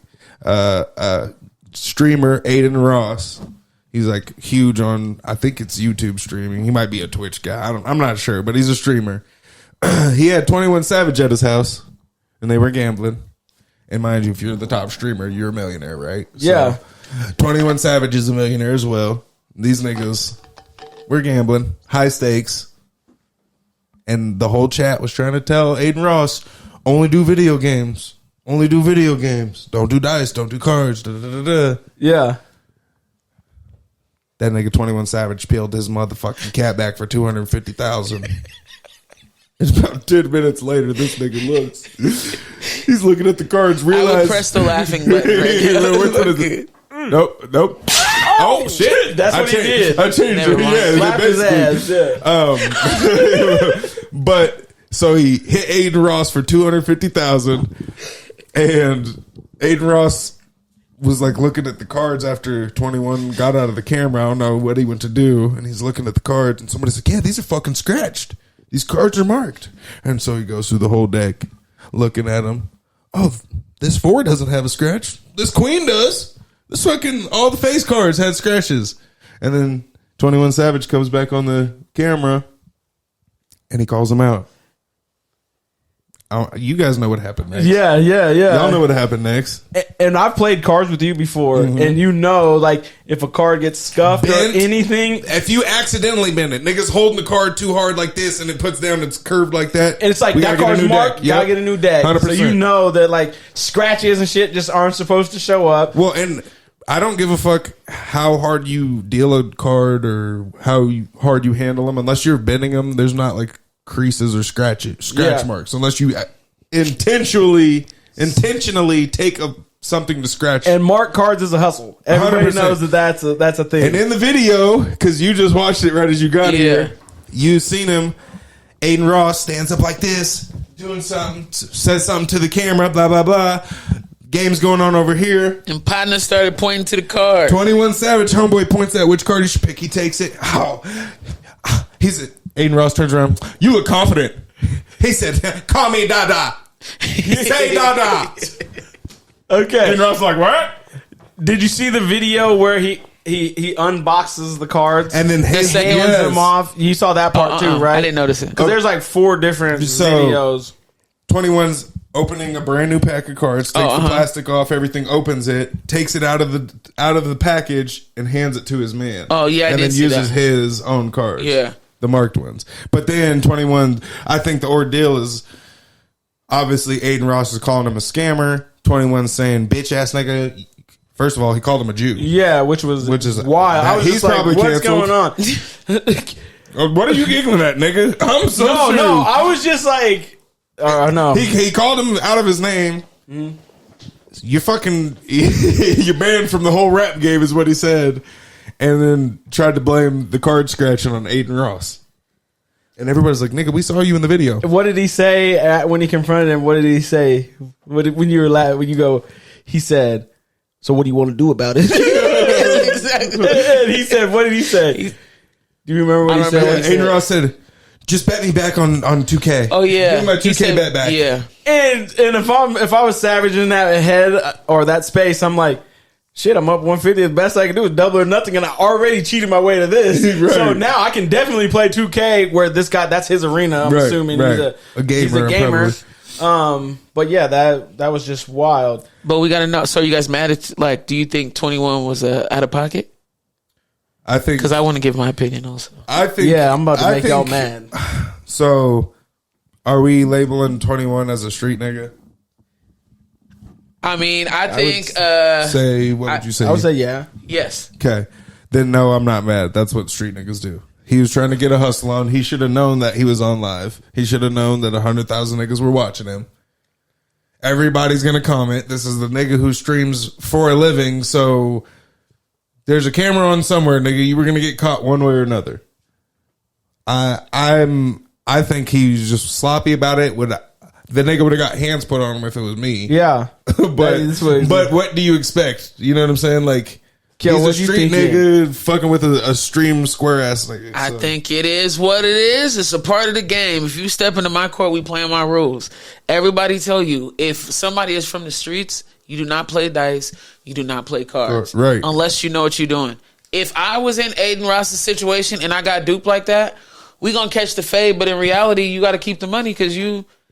Streamer Aiden Ross. He's like huge on, I think it's YouTube streaming. He might be a Twitch guy. I'm not sure, but he's a streamer. He had 21 Savage at his house, and they were gambling. And mind you, if you're the top streamer, you're a millionaire, right? Yeah. So, 21 Savage is a millionaire as well. These niggas were gambling, high stakes. And the whole chat was trying to tell Aiden Ross, only do video games. Only do video games. Don't do dice. Don't do cards. Da, da, da, da. Yeah. That nigga 21 Savage peeled his motherfucking cat back for $250,000. It's about 10 minutes later. This nigga looks. He's looking at the cards. Realize I would press the laughing button. Right now. Nope. Oh shit! That's what he did. I changed it. Yeah, slap his ass. Yeah. But so he hit Aiden Ross for $250,000, and Aiden Ross was like looking at the cards after 21 got out of the camera. I don't know what he went to do. And he's looking at the cards, and somebody's like, yeah, these are fucking scratched. These cards are marked. And so he goes through the whole deck looking at them. Oh, this 4 doesn't have a scratch. This queen does. This fucking, all the face cards had scratches. And then 21 Savage comes back on the camera and he calls him out. You guys know what happened next. Yeah. Y'all know what happened next. And I've played cards with you before, and you know, like, if a card gets scuffed bent, or anything. If you accidentally bend it, niggas holding the card too hard like this, and it puts down, it's curved like that. And it's like, that card's marked, gotta get a new deck. 100%. So you know that, like, scratches and shit just aren't supposed to show up. Well, and I don't give a fuck how hard you deal a card or how hard you handle them. Unless you're bending them, there's not, like, creases or scratch marks unless you intentionally take something to scratch. And mark cards is a hustle. Everybody 100%. knows that's a thing. And in the video, because you just watched it right as you got here, you seen him. Aiden Ross stands up like this, doing something, says something to the camera, blah blah blah. Game's going on over here. And partner started pointing to the card. 21 Savage, homeboy points at which card he should pick. He takes it. Aiden Ross turns around. You look confident. He said, call me Dada. Say Dada. Okay. Aiden Ross like, what? Did you see the video where he unboxes the cards and then hands them off? You saw that part too, right? I didn't notice it. Because there's like 4 different videos. 21's opening a brand new pack of cards, takes the plastic off, everything, opens it, takes it out of the package, and hands it to his man. Oh yeah, and then uses his own cards. Yeah. The marked ones. But then 21, I think the ordeal is obviously Aiden Ross is calling him a scammer. 21 saying bitch ass nigga. First of all, he called him a Jew. Yeah, which is wild. I was he's just probably like, what's canceled. going on? What are you giggling at, nigga? I'm so No, I was just like, no. He called him out of his name. You're fucking, you're banned from the whole rap game is what he said. And then tried to blame the card scratching on Aiden Ross. And everybody's like, nigga, we saw you in the video. What did he say when he confronted him? What did he say? When you were when you go, he said, "So what do you want to do about it?" Exactly. And he said, "What did he say?" Do you remember what he said? Aiden Ross said, "Just bet me back on 2K." Oh yeah, give me my 2K bet back. Yeah, and if I was Savage in that head or that space, I'm like, shit, I'm up 150. The best I can do is double or nothing, and I already cheated my way to this. Right. So now I can definitely play 2K where this guy, that's his arena. I'm assuming he's a gamer. He's a gamer. But yeah, that was just wild. But we got to know. So you guys mad at, like, do you think 21 was out of pocket? I think, because I want to give my opinion also. I think, yeah, I'm about to make y'all mad. So, are we labeling 21 as a street nigga? I mean, I think. Say, what would you say? I would say yeah. Yes. Okay, then no, I'm not mad. That's what street niggas do. He was trying to get a hustle on. He should have known that he was on live. He should have known that 100,000 niggas were watching him. Everybody's gonna comment. This is the nigga who streams for a living, so there's a camera on somewhere, nigga. You were gonna get caught one way or another. I think he's just sloppy about it. The nigga would have got hands put on him if it was me. Yeah, but what do you expect? You know what I'm saying? Like, he's a street nigga fucking with a stream square ass nigga. I think it is what it is. It's a part of the game. If you step into my court, we playing my rules. Everybody tell you, if somebody is from the streets, you do not play dice. You do not play cards. Right. Unless you know what you're doing. If I was in Aiden Ross's situation and I got duped like that, we gonna catch the fade. But in reality, you got to keep the money because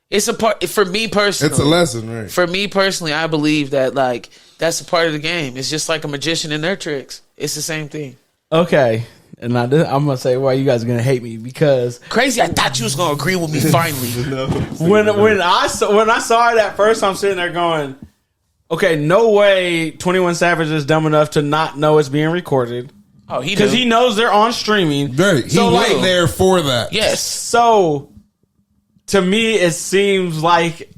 it's a part. For me personally, it's a lesson, right? For me personally, I believe that, like, that's a part of the game. It's just like a magician and their tricks. It's the same thing. Okay. And I'm gonna say why you guys are gonna hate me, because crazy. I thought you was gonna agree with me finally. when I saw it at first, I'm sitting there going, okay, no way 21 Savage is dumb enough to not know it's being recorded. Oh, because he knows they're on streaming. Right. He went there for that. Yes. So to me, it seems like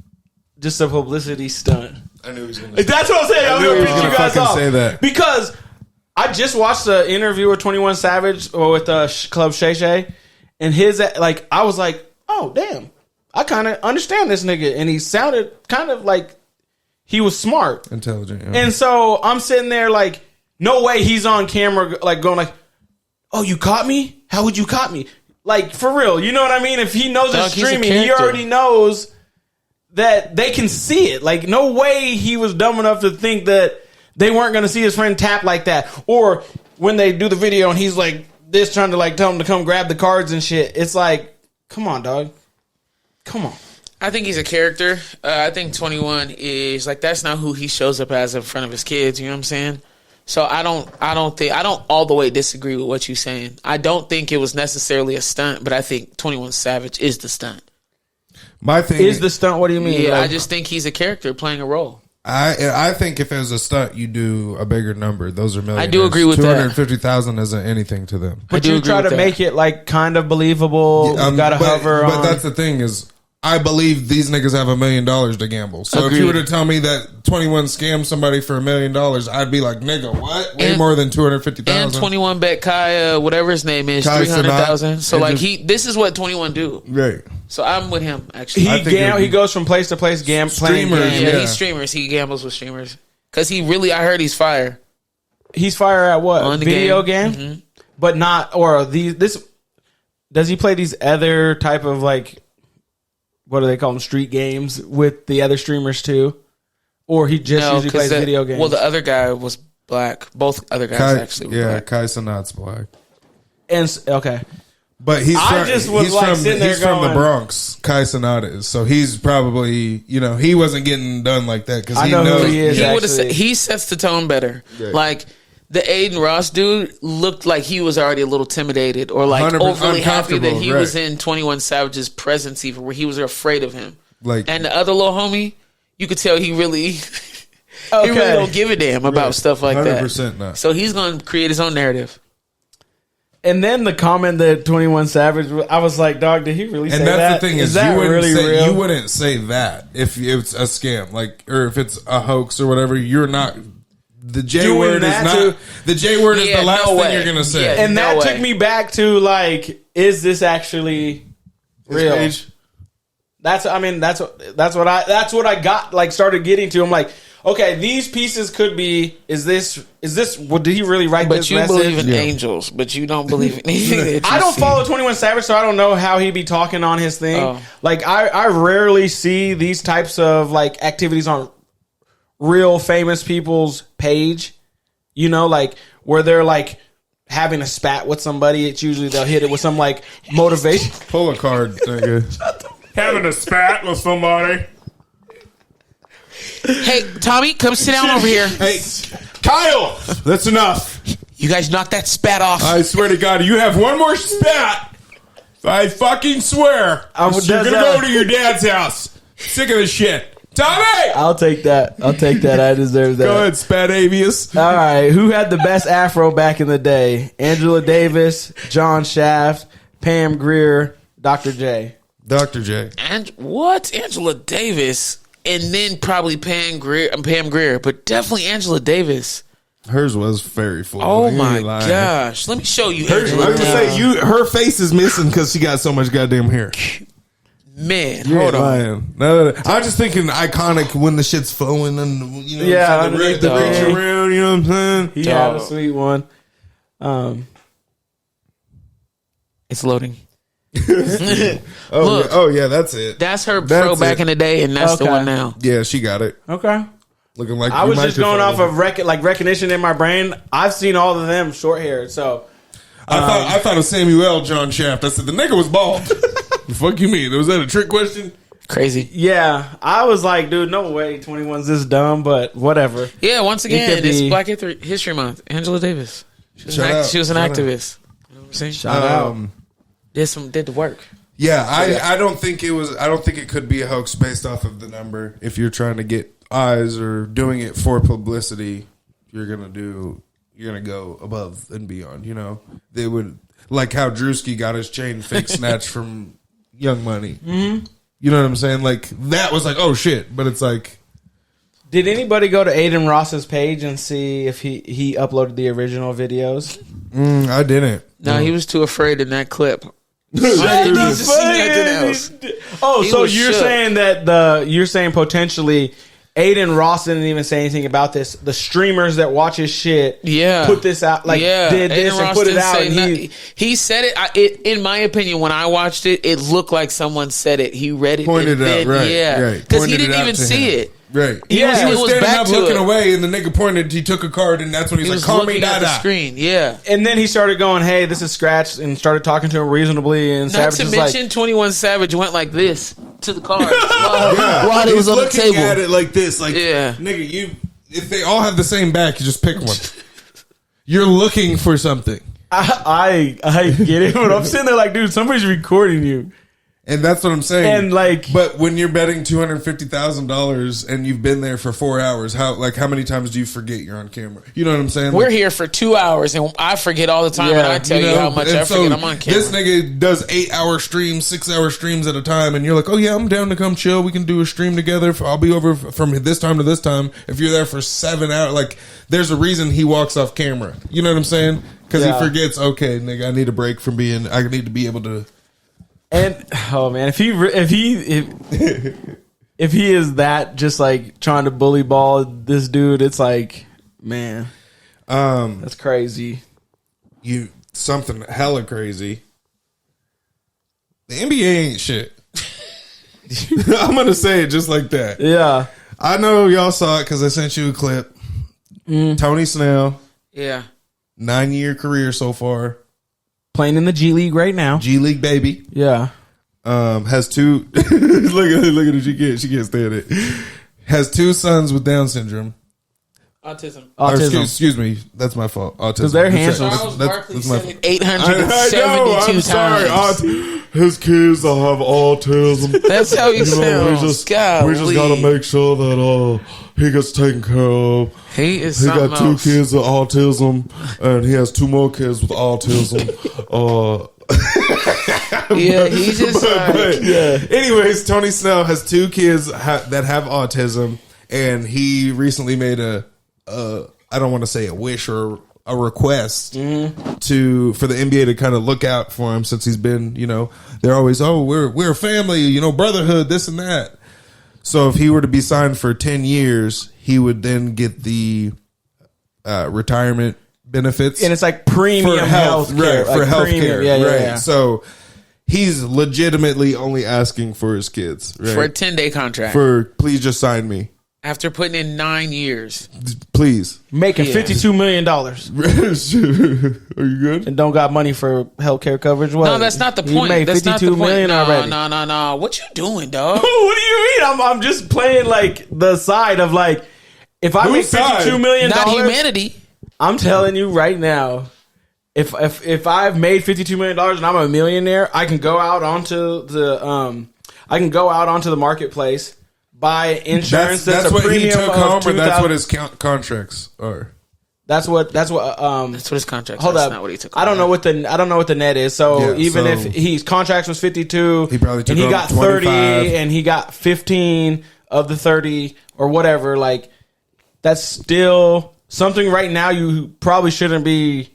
just a publicity stunt. I knew he was going to say that's what I'm saying. I'm going to piss you guys off. Say that. Because I just watched the interview with 21 Savage or with Club Shay Shay, and his, like, I was like, oh, damn. I kind of understand this nigga. And he sounded kind of like he was smart. Intelligent. Yeah. And so I'm sitting there like, no way he's on camera like going like, oh, you caught me? How would you caught me? Like, for real. You know what I mean? If he knows it's streaming, he already knows that they can see it. Like, no way he was dumb enough to think that they weren't going to see his friend tap like that. Or when they do the video and he's like this, trying to like tell him to come grab the cards and shit. It's like, come on, dog. Come on. I think he's a character. I think 21 is like, that's not who he shows up as in front of his kids. You know what I'm saying? So I don't all the way disagree with what you're saying. I don't think it was necessarily a stunt, but I think 21 Savage is the stunt. My thing is the stunt. What do you mean? Yeah, like, I just think he's a character playing a role. I think if it was a stunt, you do a bigger number. Those are millions. I do agree with 250,000 isn't anything to them. But you try to make it like kind of believable. You gotta hover on. But that's the thing is, I believe these niggas have $1 million to gamble. So Agreed. if you were to tell me that 21 scammed somebody for $1 million, I'd be like, nigga, what? Way more than 250,000. And 21 bet Kai, whatever his name is, 300,000. So like this is what 21 do. Right. So I'm with him actually. He goes from place to place playing games. Yeah, he's streamers. He gambles with streamers because I heard he's fire. He's fire at what? On the video game? Mm-hmm. But not this. Does he play these other type of like? What do they call them? Street games with the other streamers too, or he just usually plays video games? Well, the other guy was black. Both other guys actually were black. Kai Sanat's black. And okay, but he's from the Bronx. Kai Sanat is, so he's probably he wasn't getting done like that because he knows who he is. He sets the tone better. Yeah. Like the Aiden Ross dude looked like he was already a little intimidated or like overly happy that he was in 21 Savage's presence, even where he was afraid of him. Like, and the other little homie, you could tell he really, he really don't give a damn about stuff like 100% that. Not. So he's going to create his own narrative. And then the comment that 21 Savage, I was like, dog, did he really say that? And that's the thing is that real? You wouldn't say that if it's a scam, like, or if it's a hoax or whatever. You're not. The J word is not. The J word is the last thing you're gonna say. Yeah, and that took me back to like, is this actually Real. Page? That's what I got, like, started getting to. I'm like, okay, these pieces could be, is this, well, did he really write But this you message? believe in angels, but you don't believe in anything that you I don't see. follow 21 Savage, so I don't know how he be talking on his thing. Oh. Like, I rarely see these types of, like, activities on real famous people's page. You know, like, where they're, like, having a spat with somebody. It's usually they'll hit it with some, like, motivation. Pull a card, nigga. Having a spat with somebody. Hey, Tommy, come sit down over here. Hey, Kyle, that's enough. You guys knock that spat off. I swear to God, you have one more spat. I fucking swear. You're gonna go to your dad's house. Sick of this shit. Tommy! I'll take that. I deserve that. Go ahead, Spat Avius. All right. Who had the best afro back in the day? Angela Davis, John Shaft, Pam Grier, Dr. J. Dr. J. And what? Angela Davis, and then probably Pam Grier, but definitely Angela Davis. Hers was very full. Oh my gosh! Let me show you. I was Angela gonna say Davis. her face is missing because she got so much goddamn hair. Man, You hold ain't on. lying. No. I'm just thinking iconic when the shit's flowing and you know, Yeah, the underneath the the reach ring. around. You know what I'm saying? He had a Dog. sweet one. It's loading. Oh, Look. yeah. Oh yeah, that's it. That's her That's pro back it. in the day, and that's the Okay. one now. Yeah, she got it. Okay. Looking like I you was might just just going off follow. of recognition in my brain. I've seen all of them short haired, so I thought of Samuel John Shaft. I said the nigga was bald. The fuck you mean? Was that a trick question? Crazy. yeah, I was like, dude, no way, 21's this dumb, but whatever. Yeah. Once again, could it's be- Black History Month. Angela Davis. She was, Shout out. she was an Shout out. activist. You know what I'm saying? Shout out. Did the work. Yeah, I don't think it was. I don't think it could be a hoax based off of the number. If you're trying to get eyes or doing it for publicity, you're gonna go above and beyond. You know, they would like how Drewski got his chain fake snatched from Young Money. Mm-hmm. You know what I'm saying? Like that was like, oh shit, but it's like, Did anybody go to Aiden Ross's page and see if he uploaded the original videos? I didn't. No, he was too afraid in that clip. Shut I didn't need to see nothing else. Oh, He so was you're shook. saying that you're saying potentially Aiden Ross didn't even say anything about this. The streamers that watch his shit, Yeah, put this out, like did this Aiden and Ross put it didn't out. say And nothing. He said it. In my opinion, when I watched it, it looked like someone said it. He read it, Pointed and it out, then, right? yeah, right. because he Pointed it didn't out even to see him. it. Right. Yeah, He was it was standing back up to looking it. away, and the nigga pointed. He took a card, and that's when He he's was like, "Call me looking at the Dada." screen. Yeah. and then he started going, "Hey, this is Scratch," and started talking to him reasonably. And Not Savage to was mention, like, 21 Savage went like this to the card Yeah. while it He's was on the looking table. at it like this, like, Yeah. nigga, if they all have the same back, you just pick one. You're looking for something, I get it, but I'm sitting there like, dude, somebody's recording you. and that's what I'm saying. And, like- but when you're betting $250,000 and you've been there for 4 hours, how many times do you forget you're on camera? You know what I'm saying? We're Like, here for 2 hours, and I forget all the time. Yeah, and I tell you, how much and I forget so I'm on camera. This nigga does 8-hour streams, 6-hour streams at a time, and you're like, oh yeah, I'm down to come chill. We can do a stream together. I'll be over from this time to this time. If you're there for 7 hours, like, there's a reason he walks off camera. You know what I'm saying? Because Yeah. he forgets. Okay, nigga, I need a break from being. I need to be able to. And oh man, if he is that just like trying to bully ball this dude, it's like, man, that's crazy. You something hella crazy. The NBA ain't shit. I'm gonna say it just like that. Yeah, I know y'all saw it because I sent you a clip. Tony Snell, yeah. 9-year career so far. playing in the G League right now. G League baby. Yeah, Has 2. look at her. She can't stand it. Has 2 sons with Down syndrome. Autism. Or autism. excuse me, that's my fault. Autism. 'Cause they're That's handsome. right. Charles That's Barkley my said fault. it 872 times. His kids all have autism. That's how he sounds. Golly. make sure that he gets taken care of. He is He something got 2 else. kids with autism, and he has 2 more kids with autism. Yeah, he just like, Anyways, Tony Snell has 2 kids that have autism, and he recently made I don't want to say a wish or a request for the NBA to kind of look out for him, since he's been, they're always, we're a family, brotherhood, this and that. So if he were to be signed for 10 years, he would then get the retirement benefits. And it's like premium health care. Right, for health care. Yeah, right. yeah. So he's legitimately only asking for his kids. Right? For a 10-day contract. Please just sign me. After putting in 9 years. Please. Making $52 million. Are you good? And don't got money for healthcare coverage. What? No, that's not the point. He made that's not the $52 point. million already. No. What you doing, dog? What do you mean? I'm just playing like the side of like, if I make $52 million, Not humanity. I'm telling you right now, if I've made $52 million and I'm a millionaire, I can go out onto the marketplace, buy insurance. That's a what he premium took of home, or that's $2,000. what his contracts are. That's what That's what his contract. hold That's up. not what he took. I don't know what the net is. So Yeah, even so if his contract was 52, he probably took and he home got 25. 30 and he got 15 of the 30 or whatever, like that's still something right now you probably shouldn't be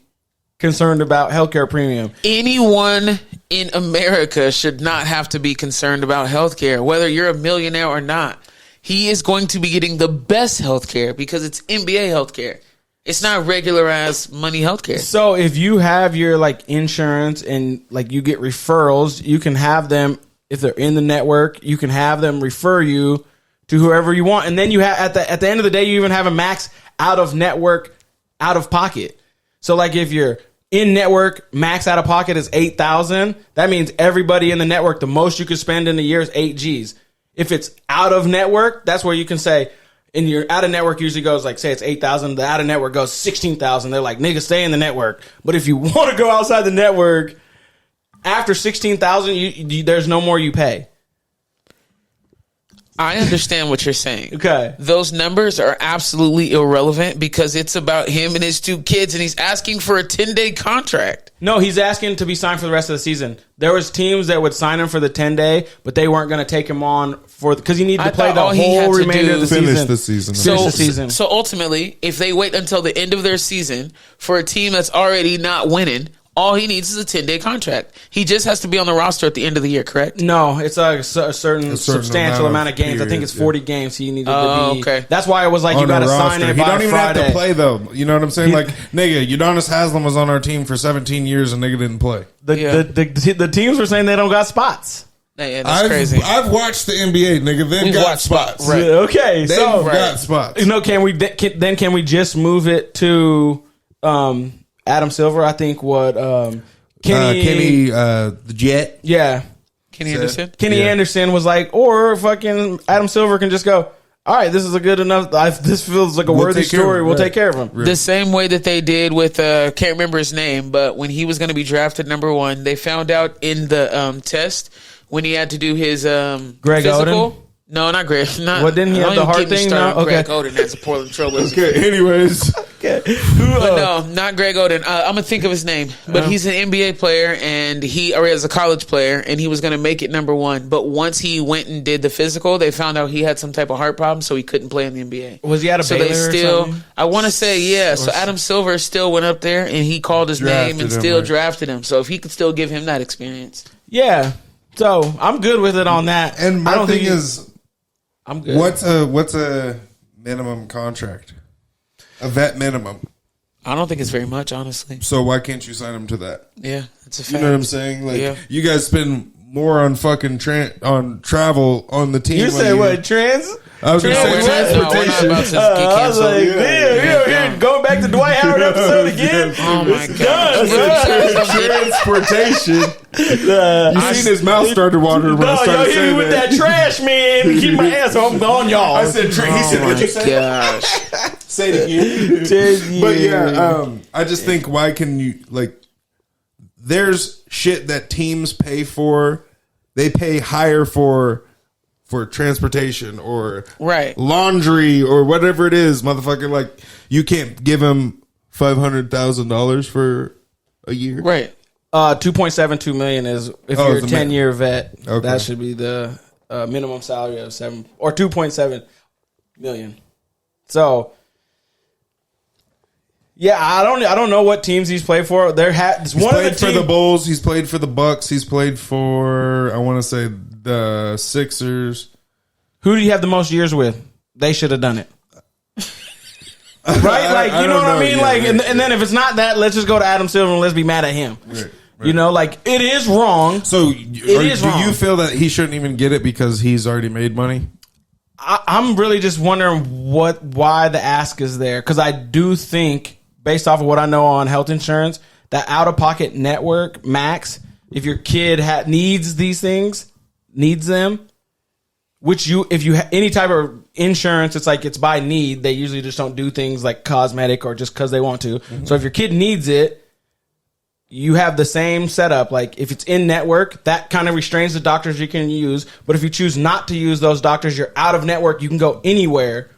concerned about healthcare premium. Anyone in America should not have to be concerned about healthcare, whether you're a millionaire or not. He is going to be getting the best healthcare because it's NBA healthcare. It's not regular ass money healthcare. So if you have your like insurance and like you get referrals, you can have them, if they're in the network, you can have them refer you to whoever you want. And then you have at the end of the day, you even have a max out of network, out of pocket. So like if you're in network, max out of pocket is 8,000. That means everybody in the network, the most you could spend in a year is 8 G's. If it's out of network, that's where you can say, and your out of network usually goes like, say it's 8,000. The out of network goes 16,000. They're like, nigga, stay in the network. But if you want to go outside the network, after 16,000, there's no more you pay. I understand what you're saying. Okay. Those numbers are absolutely irrelevant because it's about him and his 2 kids, and he's asking for a 10-day contract. No, he's asking to be signed for the rest of the season. There was teams that would sign him for the 10-day, but they weren't going to take him on because he needed to play the whole remainder of the Finish season. the season. Finish the season. So ultimately, if they wait until the end of their season for a team that's already not winning, all he needs is a 10-day contract. He just has to be on the roster at the end of the year, correct? No, it's a certain substantial amount of games. I think it's 40 games he needed to be. Okay. That's why it was like you got to sign it He by don't even Friday. have to play, though. You know what I'm saying? Like, nigga, Udonis Haslam was on our team for 17 years and nigga didn't play. The teams were saying they don't got spots. Yeah, that's crazy. I've watched the NBA, nigga. They've got spots. Right. Okay, They've so got spots. can we just move it to Adam Silver? I think what Kenny the Jet. yeah. Kenny Anderson? Kenny Anderson was like, or fucking Adam Silver can just go, all right, this is a good enough. This feels like a worthy story. We'll take care of him. The same way that they did with, can't remember his name, but when he was going to be drafted number 1, they found out in the test when he had to do his Greg physical. Oden? No, not Greg. Not, What, didn't he have the heart thing? No? Okay. Greg Oden as a Portland Trailblazer. Okay, anyways. But no, not Greg Oden. I'm gonna think of his name, but he's an NBA player and he is a college player, and he was gonna make it number 1. But once he went and did the physical, they found out he had some type of heart problem, so he couldn't play in the NBA. Was he at a so Baylor they or still? something? I want to say yeah. So Adam Silver still went up there and he called his name and still drafted him. So if he could still give him that experience, Yeah. So I'm good with it on that. And my thing is, I'm good. what's a minimum contract? A vet minimum. I don't think it's very much, honestly. So why can't you sign him to that? Yeah, it's a fact. You know what I'm saying? Like, Yeah. you guys spend more on fucking on travel on the team. You say what? Trans? I was going to No, say we're not transportation. about to get I was like, canceled. damn, going back to Dwight Howard episode again. Oh my god! Transportation. You seen his mouth started watering when I No, started y'all hit me saying with that trash, man. Keep my ass on y'all. I said, he said, Oh what'd you my say? gosh! Say it again. But yeah, I just think, why can you, like, there's shit that teams pay for. They pay higher for transportation or Right. laundry or whatever it is, motherfucker. Like, you can't give him $500,000 for a year, Right. 2.72 million is if you're a the 10-year vet. Okay. That should be the minimum salary of 2.7 million. So Yeah, I don't know what teams he's played for. He's played for the Bulls. He's played for the Bucks. He's played for, I want to say, the Sixers. Who do you have the most years with? They should have done it. Right? Like, you know what I mean? Like, and then if it's not that, let's just go to Adam Silver and let's be mad at him. Right. You know, like, it is wrong. So, do you feel that he shouldn't even get it because he's already made money? I'm really just wondering why the ask is there. Because I do think, based off of what I know on health insurance, that out-of-pocket network max, if your kid needs these things, needs them, which if you any type of insurance, it's like it's by need. They usually just don't do things like cosmetic or just because they want to. Mm-hmm. So if your kid needs it, you have the same setup. Like if it's in network, that kind of restrains the doctors you can use. But if you choose not to use those doctors, you're out of network. You can go anywhere.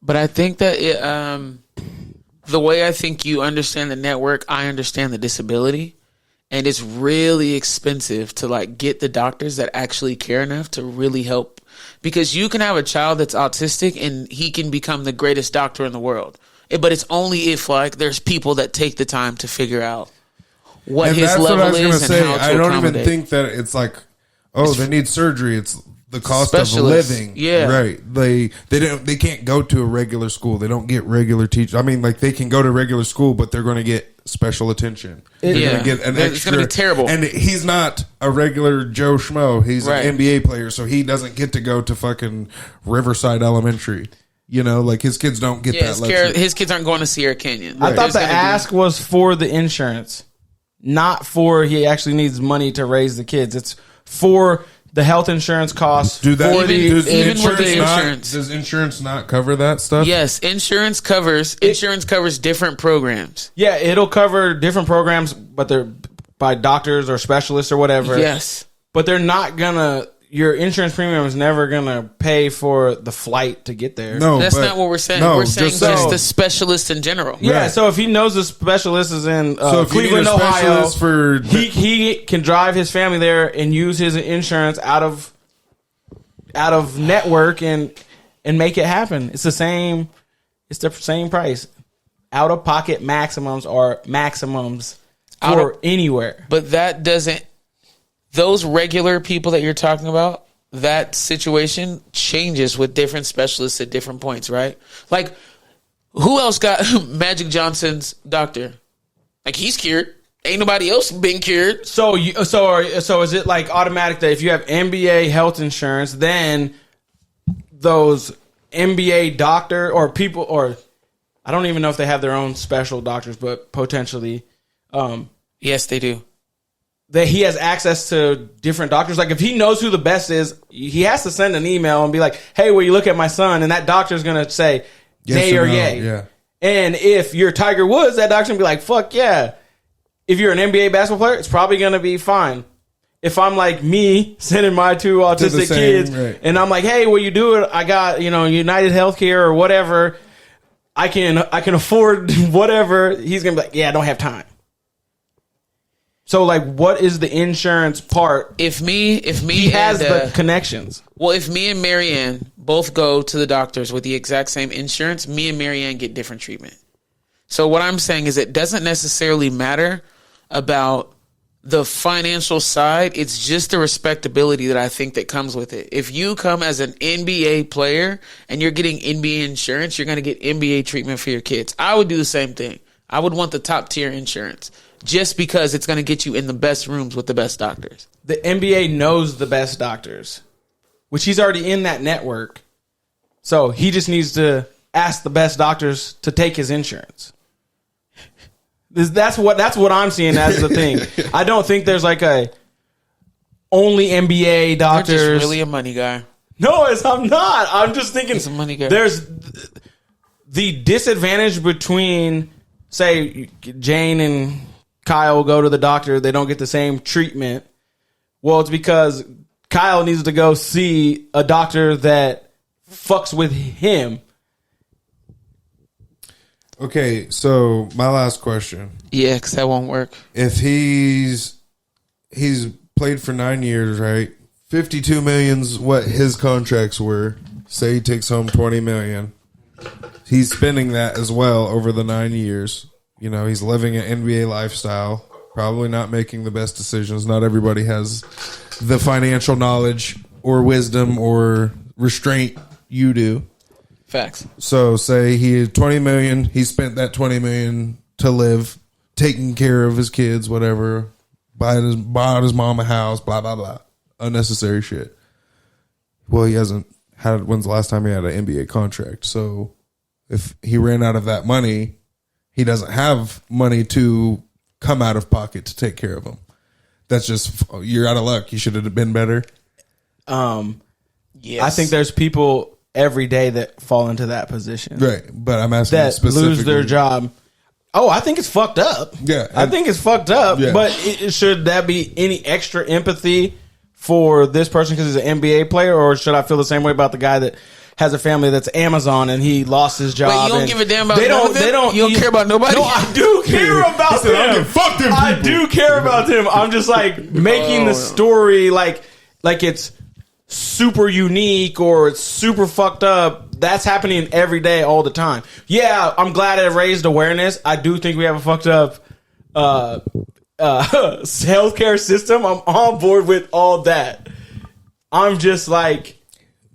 But I think that the way I think you understand the network, I understand the disability. And it's really expensive to like get the doctors that actually care enough to really help. Because you can have a child that's autistic and he can become the greatest doctor in the world. But it's only if like there's people that take the time to figure out what his level is and how to I don't accommodate. even think that it's like, they need surgery. It's the cost Specialists. of living. Yeah. Right. They can't go to a regular school. They don't get regular teachers. I mean, like they can go to regular school, but they're going to get special attention. They're going to get an extra. It's going to be terrible. And he's not a regular Joe Schmo. He's an NBA player, so he doesn't get to go to fucking Riverside Elementary. You know, like his kids don't get that luxury. His kids aren't going to Sierra Canyon. I thought the ask was for the insurance, not for he actually needs money to raise the kids. It's for the health insurance costs. Does insurance. Does insurance not cover that stuff? Yes, insurance covers different programs. Yeah, it'll cover different programs, but they're by doctors or specialists or whatever. Yes. But they're not gonna. Your insurance premium is never gonna pay for the flight to get there. No, that's not what we're saying. We're saying just the specialist in general. Yeah, so if he knows the specialist is in Cleveland, Ohio, he can drive his family there and use his insurance out of network and make it happen. It's the same. It's the same price. Out of pocket maximums are maximums for anywhere. But that doesn't. Those regular people that you're talking about, that situation changes with different specialists at different points, right? Like, who else got Magic Johnson's doctor? Like, he's cured. Ain't nobody else been cured. So is it like automatic that if you have NBA health insurance, then those NBA doctor or people, or I don't even know if they have their own special doctors, but potentially, yes, they do. That he has access to different doctors. Like if he knows who the best is, he has to send an email and be like, "Hey, will you look at my son?" And that doctor is going to say, "Nay or yay." Yeah. And if you're Tiger Woods, that doctor will be like, "Fuck yeah." If you're an NBA basketball player, it's probably going to be fine. If I'm like me, sending my two autistic kids, right, and I'm like, "Hey, will you do it? I got United Healthcare or whatever. I can afford whatever." He's going to be like, "Yeah, I don't have time." So, like, what is the insurance part? If me he has the connections. Well, if me and Marianne both go to the doctors with the exact same insurance, me and Marianne get different treatment. So what I'm saying is it doesn't necessarily matter about the financial side. It's just the respectability that I think that comes with it. If you come as an NBA player and you're getting NBA insurance, you're going to get NBA treatment for your kids. I would do the same thing. I would want the top tier insurance. Just because it's going to get you in the best rooms with the best doctors. The NBA knows the best doctors, which he's already in that network. So he just needs to ask the best doctors to take his insurance. That's what I'm seeing as the thing. I don't think there's like a only NBA doctors. You're just really a money guy. No, I'm not. I'm just thinking he's a money guy. There's the disadvantage between, say, Jane and Kyle go to the doctor, they don't get the same treatment. Well, it's because Kyle needs to go see a doctor that fucks with him. Okay, so my last question. Yeah, because that won't work. If he's played for 9 years, right? 52 million's what his contracts were. Say he takes home 20 million. he's spending that as well over the 9 years. You know, he's living an NBA lifestyle, probably not making the best decisions. Not everybody has the financial knowledge or wisdom or restraint you do. Facts. So say he had 20 million, he spent that 20 million to live, taking care of his kids, whatever, bought his mom a house, blah, blah, blah. Unnecessary shit. Well, he hasn't had, when's the last time he had an NBA contract? So if he ran out of that money, he doesn't have money to come out of pocket to take care of him. That's just, you're out of luck. You should have been better. Yes. I think there's people every day that fall into that position. Right. But I'm asking That specifically. lose their job. Oh, I think it's fucked up. Yeah. I think it's fucked up. Yeah. But should that be any extra empathy for this person because he's an NBA player, or should I feel the same way about the guy that has a family that's Amazon and he lost his job? Wait, you don't and give a damn about they don't. them? They don't. You don't care about nobody? No, I do care about He said, "I them. can fuck them I people." do care about them. I'm just like making the story like it's super unique or it's super fucked up. That's happening every day, all the time. Yeah, I'm glad it raised awareness. I do think we have a fucked up healthcare system. I'm on board with all that. I'm just like,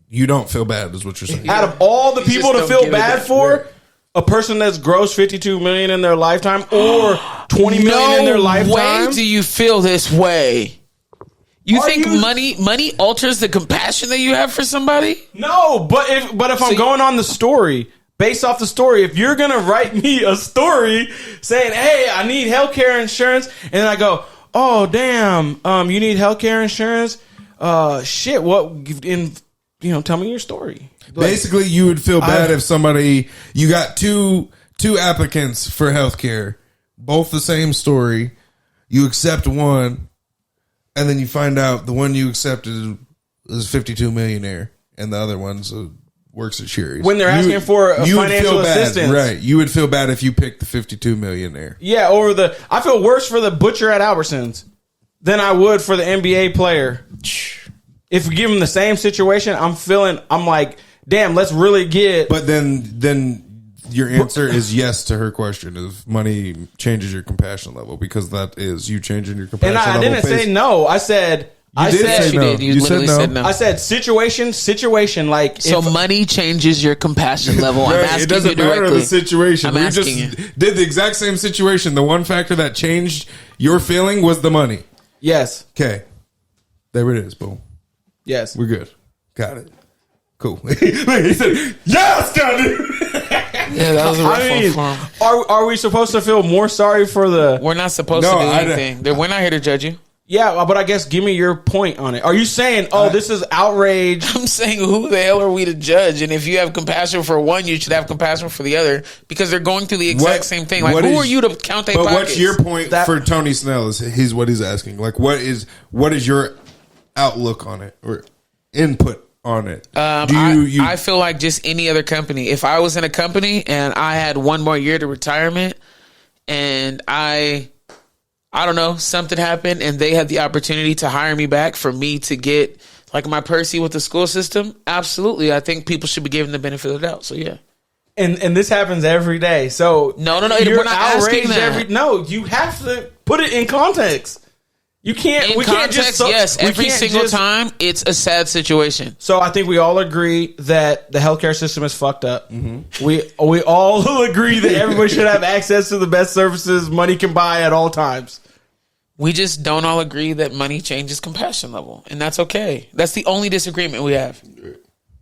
You don't feel bad, is what you're saying. out of all the You people just to don't feel give a bad damn. for, a person that's grossed 52 million in their lifetime or 20 million in their lifetime. Way do you feel this way? You Are think you- money alters the compassion that you have for somebody? No, but if I'm going on the story, based off the story, if you're gonna write me a story saying, "Hey, I need healthcare insurance," and then I go, "Oh, damn, you need healthcare insurance? Shit, what? Tell me your story." Basically, you would feel bad if somebody, you got two applicants for healthcare, both the same story. You accept one, and then you find out the one you accepted is 52 millionaire, and the other one's works at Sherry's. When they're asking for a you would financial feel bad, assistance. right? You would feel bad if you picked the 52 millionaire. Yeah, or I feel worse for the butcher at Albertsons than I would for the NBA player. If we give him the same situation, I'm like, damn, let's really get. But then your answer is yes to her question: if money changes your compassion level, because that is you changing your compassion And I level. didn't say no. I said. I did said say You no. did. You, You said literally no. said no. I said situation. Like So if, money changes your compassion level. I'm Right, asking it doesn't you matter directly. the situation. I'm We asking just you. did the exact same situation. The one factor that changed your feeling was the money. yes, Okay, there it is. Boom. yes. We're good. Got it. Cool. He said, "Yes, got it." Yeah, that was a rough I one mean, for him. are we supposed to feel more sorry for the? We're not supposed No, to do I anything. We're not here to judge you. Yeah, but I guess give me your point on it. Are you saying, this is outrage? I'm saying, who the hell are we to judge? And if you have compassion for one, you should have compassion for the other because they're going through the exact same thing. Like, who are you to count their But pockets? what's your point for Tony Snell? Is what he's asking. Like, what is your outlook on it or input on it? I feel like just any other company. If I was in a company and I had one more year to retirement and I don't know, something happened and they had the opportunity to hire me back for me to get like my Percy with the school system, absolutely. I think people should be given the benefit of the doubt. So yeah. And this happens every day. So No, you're we're not asking outraged that. No, you have to put it in context. You can't. In we context, can't just yes, we every can't single just- time it's a sad situation. So I think we all agree that the healthcare system is fucked up. Mm-hmm. We all agree that everybody should have access to the best services money can buy at all times. We just don't all agree that money changes compassion level, and that's okay. That's the only disagreement we have,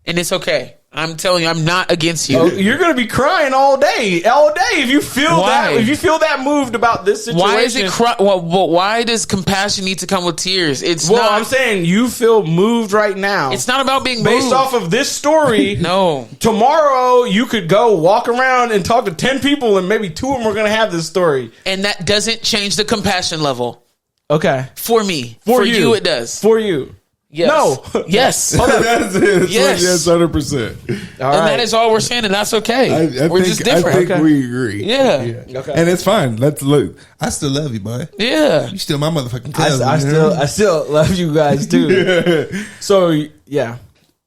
and it's okay. I'm telling you, I'm not against you. Oh, you're gonna be crying all day if you feel Why? that. If you feel that moved about this situation, Why is it? Why does compassion need to come with tears? It's Well, not. I'm saying you feel moved right now. It's not about being based moved. off of this story. No. Tomorrow you could go walk around and talk to 10 people, and maybe 2 of them are gonna have this story. And that doesn't change the compassion level Okay, for me. for you, it does. For you. Yes. No. Yes. That's it. Yes. Yes, 100%. All And right. that is all we're saying, and that's okay. I We're think, just different. I think Okay. we agree. Yeah. Okay. And it's fine. Let's look. I still love you, boy. Yeah. You still my motherfucking cousin. I still love you guys too. So yeah,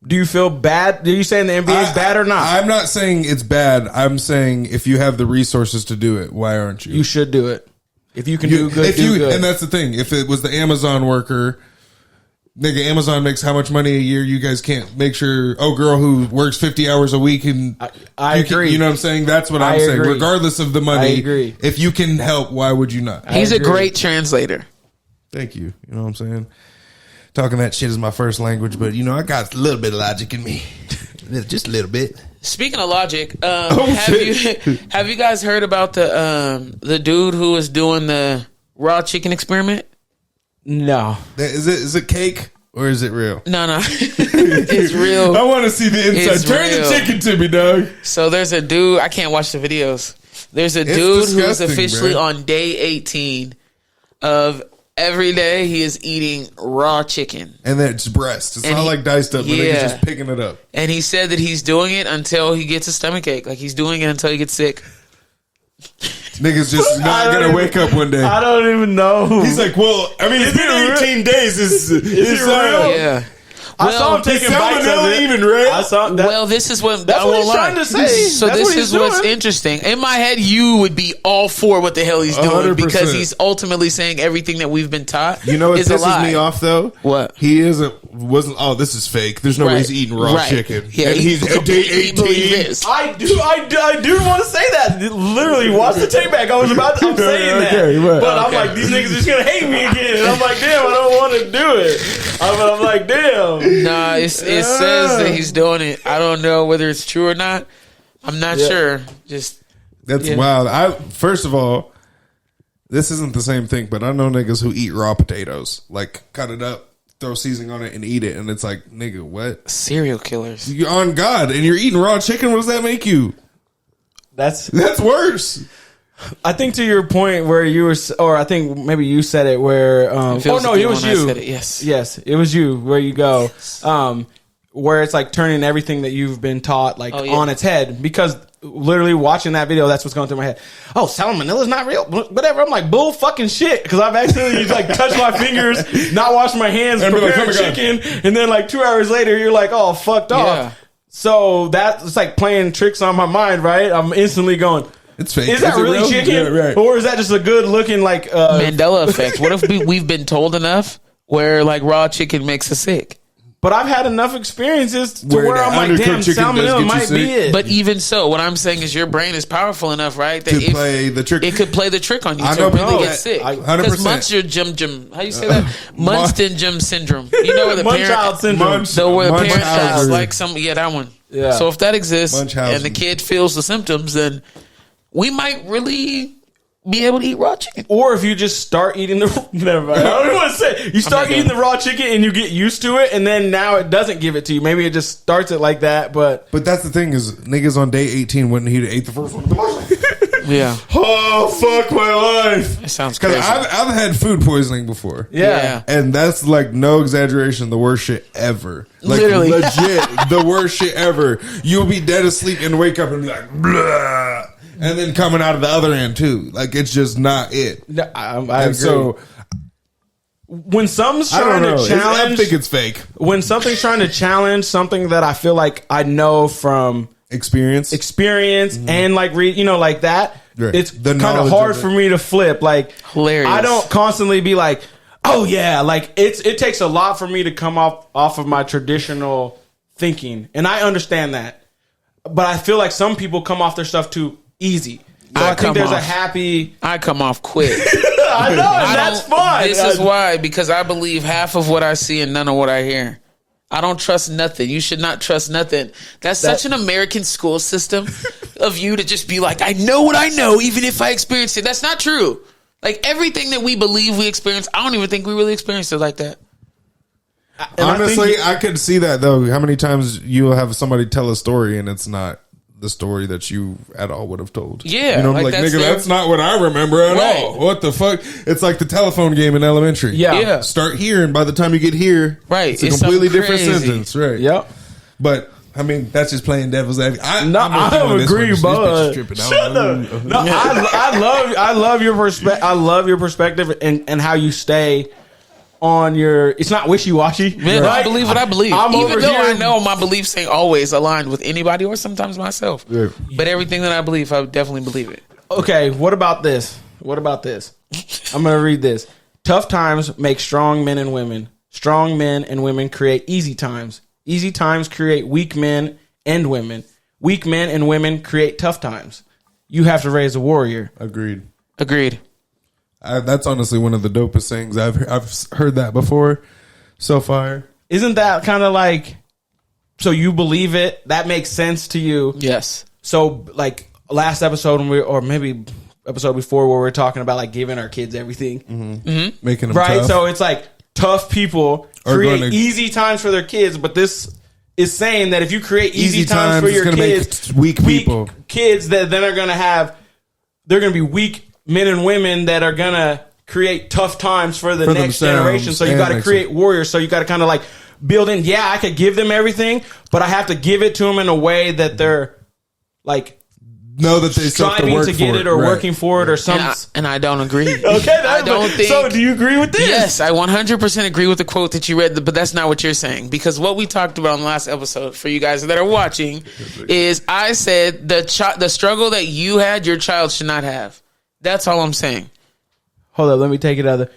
Do you feel bad? Are you saying the NBA is bad or not? I'm not saying it's bad. I'm saying if you have the resources to do it, why aren't you? You should do it. If you can do good, do good. And that's the thing. If it was the Amazon worker, nigga, Amazon makes how much money a year? You guys can't make sure. Oh, girl who works 50 hours a week and I agree. You know what I'm saying? That's what I'm saying. Agree. Regardless of the money, I agree. If you can help, why would you not? He's a great translator. Thank you. You know what I'm saying? Talking that shit is my first language, but I got a little bit of logic in me. Just a little bit. Speaking of logic, have you guys heard about the dude who was doing the raw chicken experiment? No. Is it cake or is it real? No. It's real. I want to see the inside. It's Turn real. the chicken to me, dog. So there's a dude, I can't watch the videos. There's a dude who's officially on day 18 of every day he is eating raw chicken. And then it's breast. It's not like diced up, but he's just picking it up. And he said that he's doing it until he gets a stomachache. Like he's doing it until he gets sick. Niggas just not going to wake up one day. I don't even know. He's like, well, I mean, it's been 18 days. Is it real? Yeah. I saw him taking bites of it. Even real? I saw that. Well, this is what That's what he's trying to say. So That's this what he's is what's doing. interesting. In my head, you would be all for what the hell he's doing 100%. because he's ultimately saying everything that we've been taught. You know what is a pisses lie. me off though? What? He wasn't. Oh, this is fake. There's no way he's eating raw chicken. Yeah, and he's at day 18. I do want to say that. Literally, watch the tape back. I'm saying that, right. but I'm like, these niggas are just gonna hate me again. And I'm like, damn, I don't want to do it. I'm like, damn. Nah, it says that he's doing it. I don't know whether it's true or not. I'm not sure. That's wild. First of all, this isn't the same thing, but I know niggas who eat raw potatoes, like cut it up, throw seasoning on it, and eat it, and it's like, nigga, what? Serial killers. You're on God, and you're eating raw chicken. What does that make you? That's worse. I think to your point where you were, or I think maybe you said it where, oh no, it was you. Yes, it was you where you go, where it's like turning everything that you've been taught like on its head, because literally watching that video, that's what's going through my head. Oh, salmonella's not real, whatever. I'm like, bull fucking shit, because I've accidentally like touched my fingers, not washed my hands, and preparing chicken, and then like 2 hours later, you're like, oh, fucked off. Yeah. So that's like playing tricks on my mind, right? I'm instantly going, it's fake. Is that really real? chicken? Yeah, right. Or is that just a good looking like Mandela effect? What if we've been told enough where like raw chicken makes us sick? But I've had enough experiences to where the I'm like, damn, undercooked chicken does salmonella get you might sick. be it. But even so, what I'm saying is your brain is powerful enough, right? That To play the trick. It could play the trick on you I to know, really bro. get sick. 100%. Because Munchausen how you say that? Munchausen syndrome. You know where the Munchausen parent syndrome. So where the parent has Munchausen. like that one. Yeah. So if that exists Munchausen. and the kid feels the symptoms, then we might really be able to eat raw chicken. Or if you just start eating the never mind. I don't even want to say. You start eating the raw chicken and you get used to it, and then now it doesn't give it to you. Maybe it just starts it like that, but But that's the thing is, niggas on day 18 wouldn't he ate the first one. Yeah. Oh, fuck my life. It sounds Because crazy. I've had food poisoning before. yeah. And that's like no exaggeration, the worst shit ever. Like Literally. legit, the worst shit ever. You'll be dead asleep and wake up and be like, blah. And then coming out of the other end too. Like it's just not it. I And agree. so When something's I don't trying know. to I challenge, think it's fake. when something's trying to challenge something that I feel like I know from Experience. and like read, like that, Right. it's The kind of knowledge hard of it. for me to flip. Like Hilarious. I don't constantly be like, oh yeah, like it takes a lot for me to come off of my traditional thinking, and I understand that, but I feel like some people come off their stuff too easy. So I think there's a happy. I come off quick. I know, and that's fine. This is why, because I believe half of what I see and none of what I hear. I don't trust nothing. You should not trust nothing. That's such an American school system of you to just be like, I know what I know, even if I experience it. That's not true. Like everything that we believe we experience, I don't even think we really experienced it like that. Honestly, I could see that though. How many times you'll have somebody tell a story and it's not the story that you at all would have told. Yeah, you know, like like that's nigga, their- that's not what I remember at Right. all. What the fuck? It's like the telephone game in elementary. Yeah. Start here, and by the time you get here, Right, it's a it's completely something different crazy. sentence. Right. Yep. But I mean, that's just playing devil's advocate. I Shut agree, but up. I love your perspective. I love your perspective and how you stay on your. It's not wishy washy. Man, I believe what I believe. I'm Even over though here. I know my beliefs ain't always aligned with anybody or sometimes myself. Yeah. But everything that I believe, I definitely believe it. Okay, what about this? I'm going to read this. Tough times make strong men and women. Strong men and women create easy times. Easy times create weak men and women. Weak men and women create tough times. You have to raise a warrior. Agreed. Agreed. That's honestly one of the dopest things I've heard that before. So fire. Isn't that kind of like, so you believe it? That makes sense to you. Yes. So like last episode when or maybe episode before where we're talking about like giving our kids everything. Mm-hmm. Making them Right. tough. So it's like tough people Are create gonna- easy times for their kids. But this is saying that if you create easy times for it's your gonna kids, make weak people. kids that then are going to have, they're going to be weak men and women that are going to create tough times for the For next themselves generation. So you and got to next create warriors. So you got to kind of like build in. Yeah, I could give them everything, but I have to give it to them in a way that they're like know that they still have to striving work to get for it or Right. working for it or something. And I don't agree. Okay, I don't think. So, do you agree with this? Yes, I 100% agree with the quote that you read, but that's not what you're saying. Because what we talked about in the last episode, for you guys that are watching, is I said the struggle that you had, your child should not have. That's all I'm saying. Hold up, let me take it other.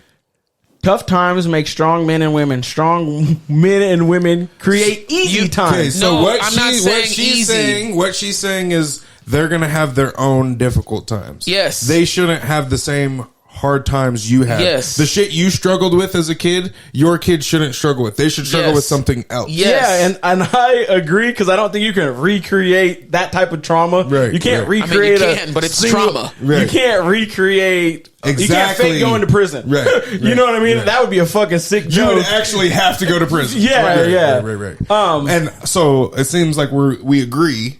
Tough times make strong men and women. Strong men and women create easy times. Okay, so No, what I'm not saying easy. what she's saying is they're gonna have their own difficult times. Yes. They shouldn't have the same hard times you have. Yes. The shit you struggled with as a kid, your kids shouldn't struggle with. They should struggle Yes. with something else. Yes. Yeah, and I agree because I don't think you can recreate that type of trauma. Right, You can't right. recreate you can, but it's trauma. You Right. can't recreate. You can't Exactly. fake going to prison. Right, You know what I mean? right. That would be a fucking sick You joke. would actually have to go to prison. Yeah, yeah. Right. Um, And so it seems like we agree.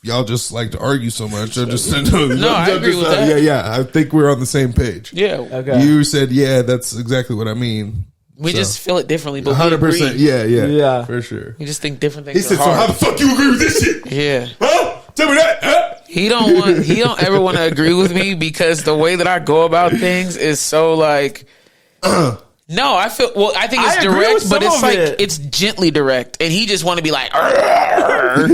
Y'all just like to argue so much. I just I agree with that. Yeah. I think we're on the same page. Yeah. Okay. You said, yeah, that's exactly what I mean. We So. just feel it differently, but 100%. we agree. Yeah, Yeah. for sure. We just think different things He said, are so how hard. the fuck you agree with this shit? Yeah. Huh? Tell me that. Huh? He don't ever want to agree with me because the way that I go about things is so like no, I think it's I agree direct, with but some it's of like it. it's gently direct, and he just want to be like "Arr,"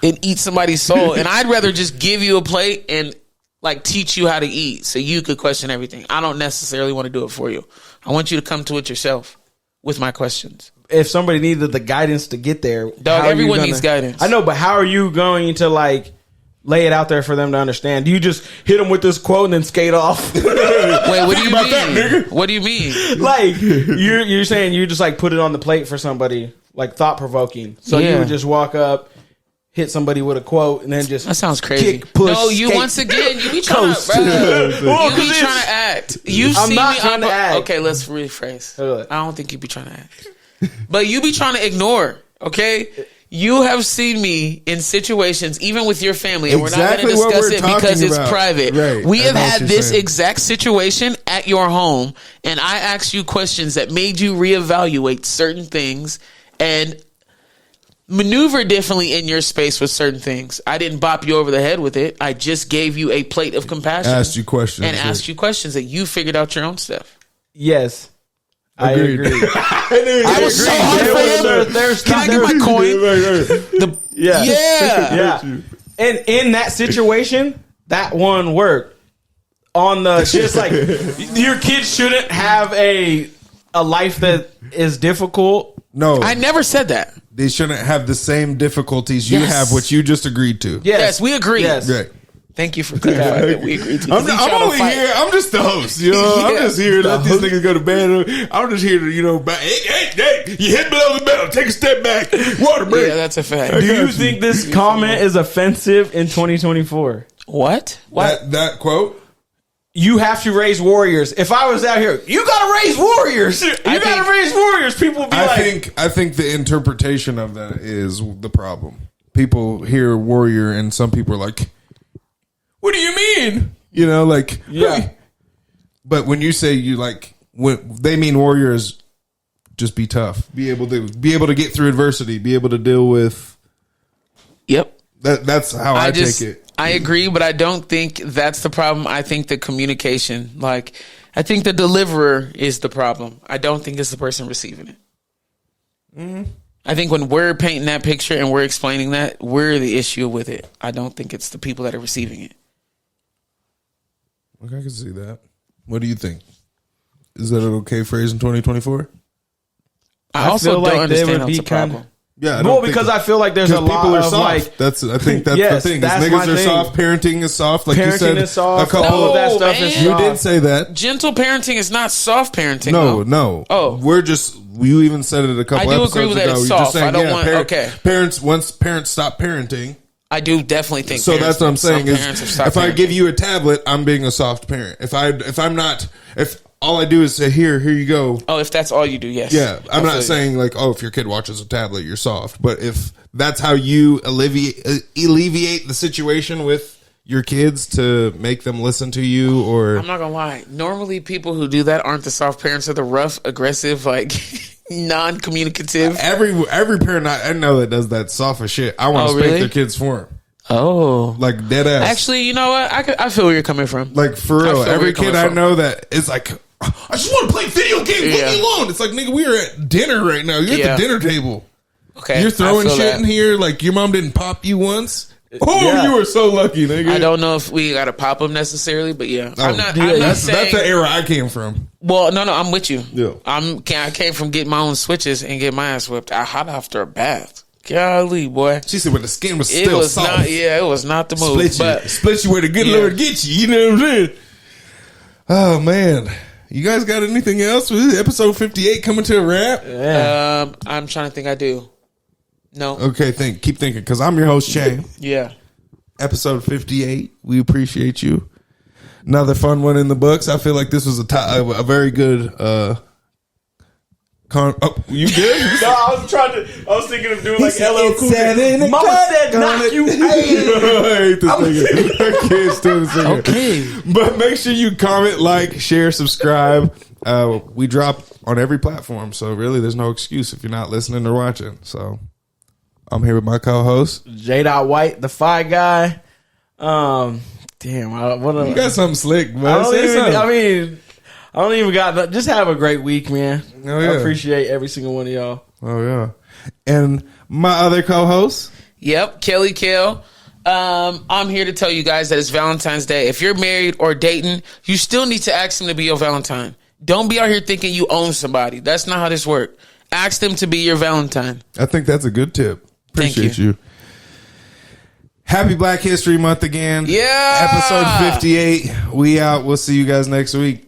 and eat somebody's soul, and I'd rather just give you a plate and like teach you how to eat so you could question everything. I don't necessarily want to do it for you. I want you to come to it yourself with my questions. if somebody needed the guidance to get there, Dog, how are you everyone gonna- needs guidance. I know, but how are you going to like lay it out there for them to understand? Do you just hit them with this quote and then skate off? Wait, what do you about that, mean? nigga. What do you mean? Like you're saying you just like put it on the plate for somebody, like thought provoking. So you Yeah. would just walk up, hit somebody with a quote, and then just That sounds crazy. Kick, push, no, you skate. once again, you be trying Coast. to, bro. Well, You 'cause be it's- trying to act. You I'm see not me. trying to act. Okay, let's rephrase. What? I don't think you be trying to act, but you be trying to ignore. Okay, you have seen me in situations, even with your family, and Exactly we're not what going to we're discuss it because talking it's about. private. Right. We I have know what had you're this saying. exact situation at your home, and I asked you questions that made you reevaluate certain things and maneuver differently in your space with certain things. I didn't bop you over the head with it. I just gave you a plate of compassion. Asked you questions. And asked you questions that you figured out your own stuff. yes. I Agreed. agree. That was so hard for him. Can I get my coin? The, Yeah. yeah. Yeah. And in that situation, that one worked. On the just like your kids shouldn't have a life that is difficult. No, I never said that. they shouldn't have the same difficulties you Yes. have, what you just agreed to. Yes, we agree. Yes. Right. Thank you for clarifying that we agreed to. I'm We trying to only fight. here. I'm just the host. You know, I'm Yeah. just here to let these niggas go to bed. I'm just here to, hey, you hit below the belt. Take a step back. Water break. Yeah, that's a fact. Do you think this comment is offensive in 2024? What? That quote? You have to raise warriors. If I was out here, you gotta raise warriors. You I gotta think- raise warriors. People would be like, I think the interpretation of that is the problem. People hear warrior, and some people are like, "What do you mean?" You know, like, Yeah. "Hey." But when you say you like, when they mean warrior is just be tough, be able to get through adversity, be able to deal with Yep. that. That's how I take it. I agree, but I don't think that's the problem. I think the communication, like, I think the deliverer is the problem. I don't think it's the person receiving it. I think when we're painting that picture and we're explaining that, we're the issue with it. I don't think it's the people that are receiving it. Okay, I can see that. What do you think? Is that an okay phrase in 2024? I also feel don't like they understand would how be it's a kind problem. Yeah, Well, because I feel like there's a lot people are of soft. like I think that's Yes, the thing. Is that's niggas my are thing. soft. Parenting is soft. Like you parenting said, is soft. a couple all of that No, stuff is man. You soft. did say that. Gentle parenting is not soft parenting. No, though. no. Oh. We're just. You even said it a couple I do episodes agree with that. ago. It's You're just soft. saying, I don't yeah, want- okay. Parents once parents stop parenting. I do definitely think. So that's what I'm saying. Some parents have Is stopped if I parenting. give you a tablet, I'm being a soft parent. If all I do is say here you go. Oh, if that's all you do, yes. Yeah, I'm I feel not you. saying like, oh, if your kid watches a tablet, you're soft. But if that's how you alleviate the situation with your kids to make them listen to you, or I'm not gonna lie. Normally, people who do that aren't the soft parents; they're the rough, aggressive, like non-communicative. every parent I know that does that soft as shit, I want to Oh, spank really? their kids for them, Oh, like dead ass. actually, you know what? I feel where you're coming from. like for I real, feel where every you're coming kid I from. know that is like, I just want to play video games. Leave Yeah. me alone. It's like, nigga, we are at dinner right now. You're Yeah. at the dinner table. Okay, You're throwing I feel shit that. in here. Like your mom didn't pop you once. Oh, Yeah. you were so lucky, nigga. I don't know if we got to pop them necessarily, but yeah, Oh, I'm not. yeah, I'm not that's saying. the era I came from. Well, no, I'm with you. Yeah. I came from getting my own switches and get my ass whipped. I hot after a bath. Golly, boy. She said when the skin was It still was soft. not. Yeah, it was not the move. Split you where the good Yeah. Lord get you. You know what I'm saying? Oh man, you guys got anything else? Episode 58 coming to a wrap. I'm trying to think. I do. No. Okay, keep thinking, because I'm your host, Shane. Yeah. Episode 58. We appreciate you. Another fun one in the books. I feel like this was a very good. You good? No, I was thinking of doing like said, LL "It's Cool set in J. a Mama cut said on knock it." you. I hate this nigga. I can't stand this nigga. Okay. But make sure you comment, like, share, subscribe. We drop on every platform, so really there's no excuse if you're not listening or watching. So I'm here with my co-host. J. White, the Fi Guy. Damn, what You got something slick, man. I don't Say even. something. I mean, I don't even got. Just have a great week, man. Oh, yeah. I appreciate every single one of y'all. Oh yeah. And my other co-host. Yep, Kelly Kell. I'm here to tell you guys that it's Valentine's Day. If you're married or dating, you still need to ask them to be your Valentine. Don't be out here thinking you own somebody. That's not how this works. Ask them to be your Valentine. I think that's a good tip. Thank Appreciate you. Happy Black History Month again. Yeah. Episode 58. We out. We'll see you guys next week.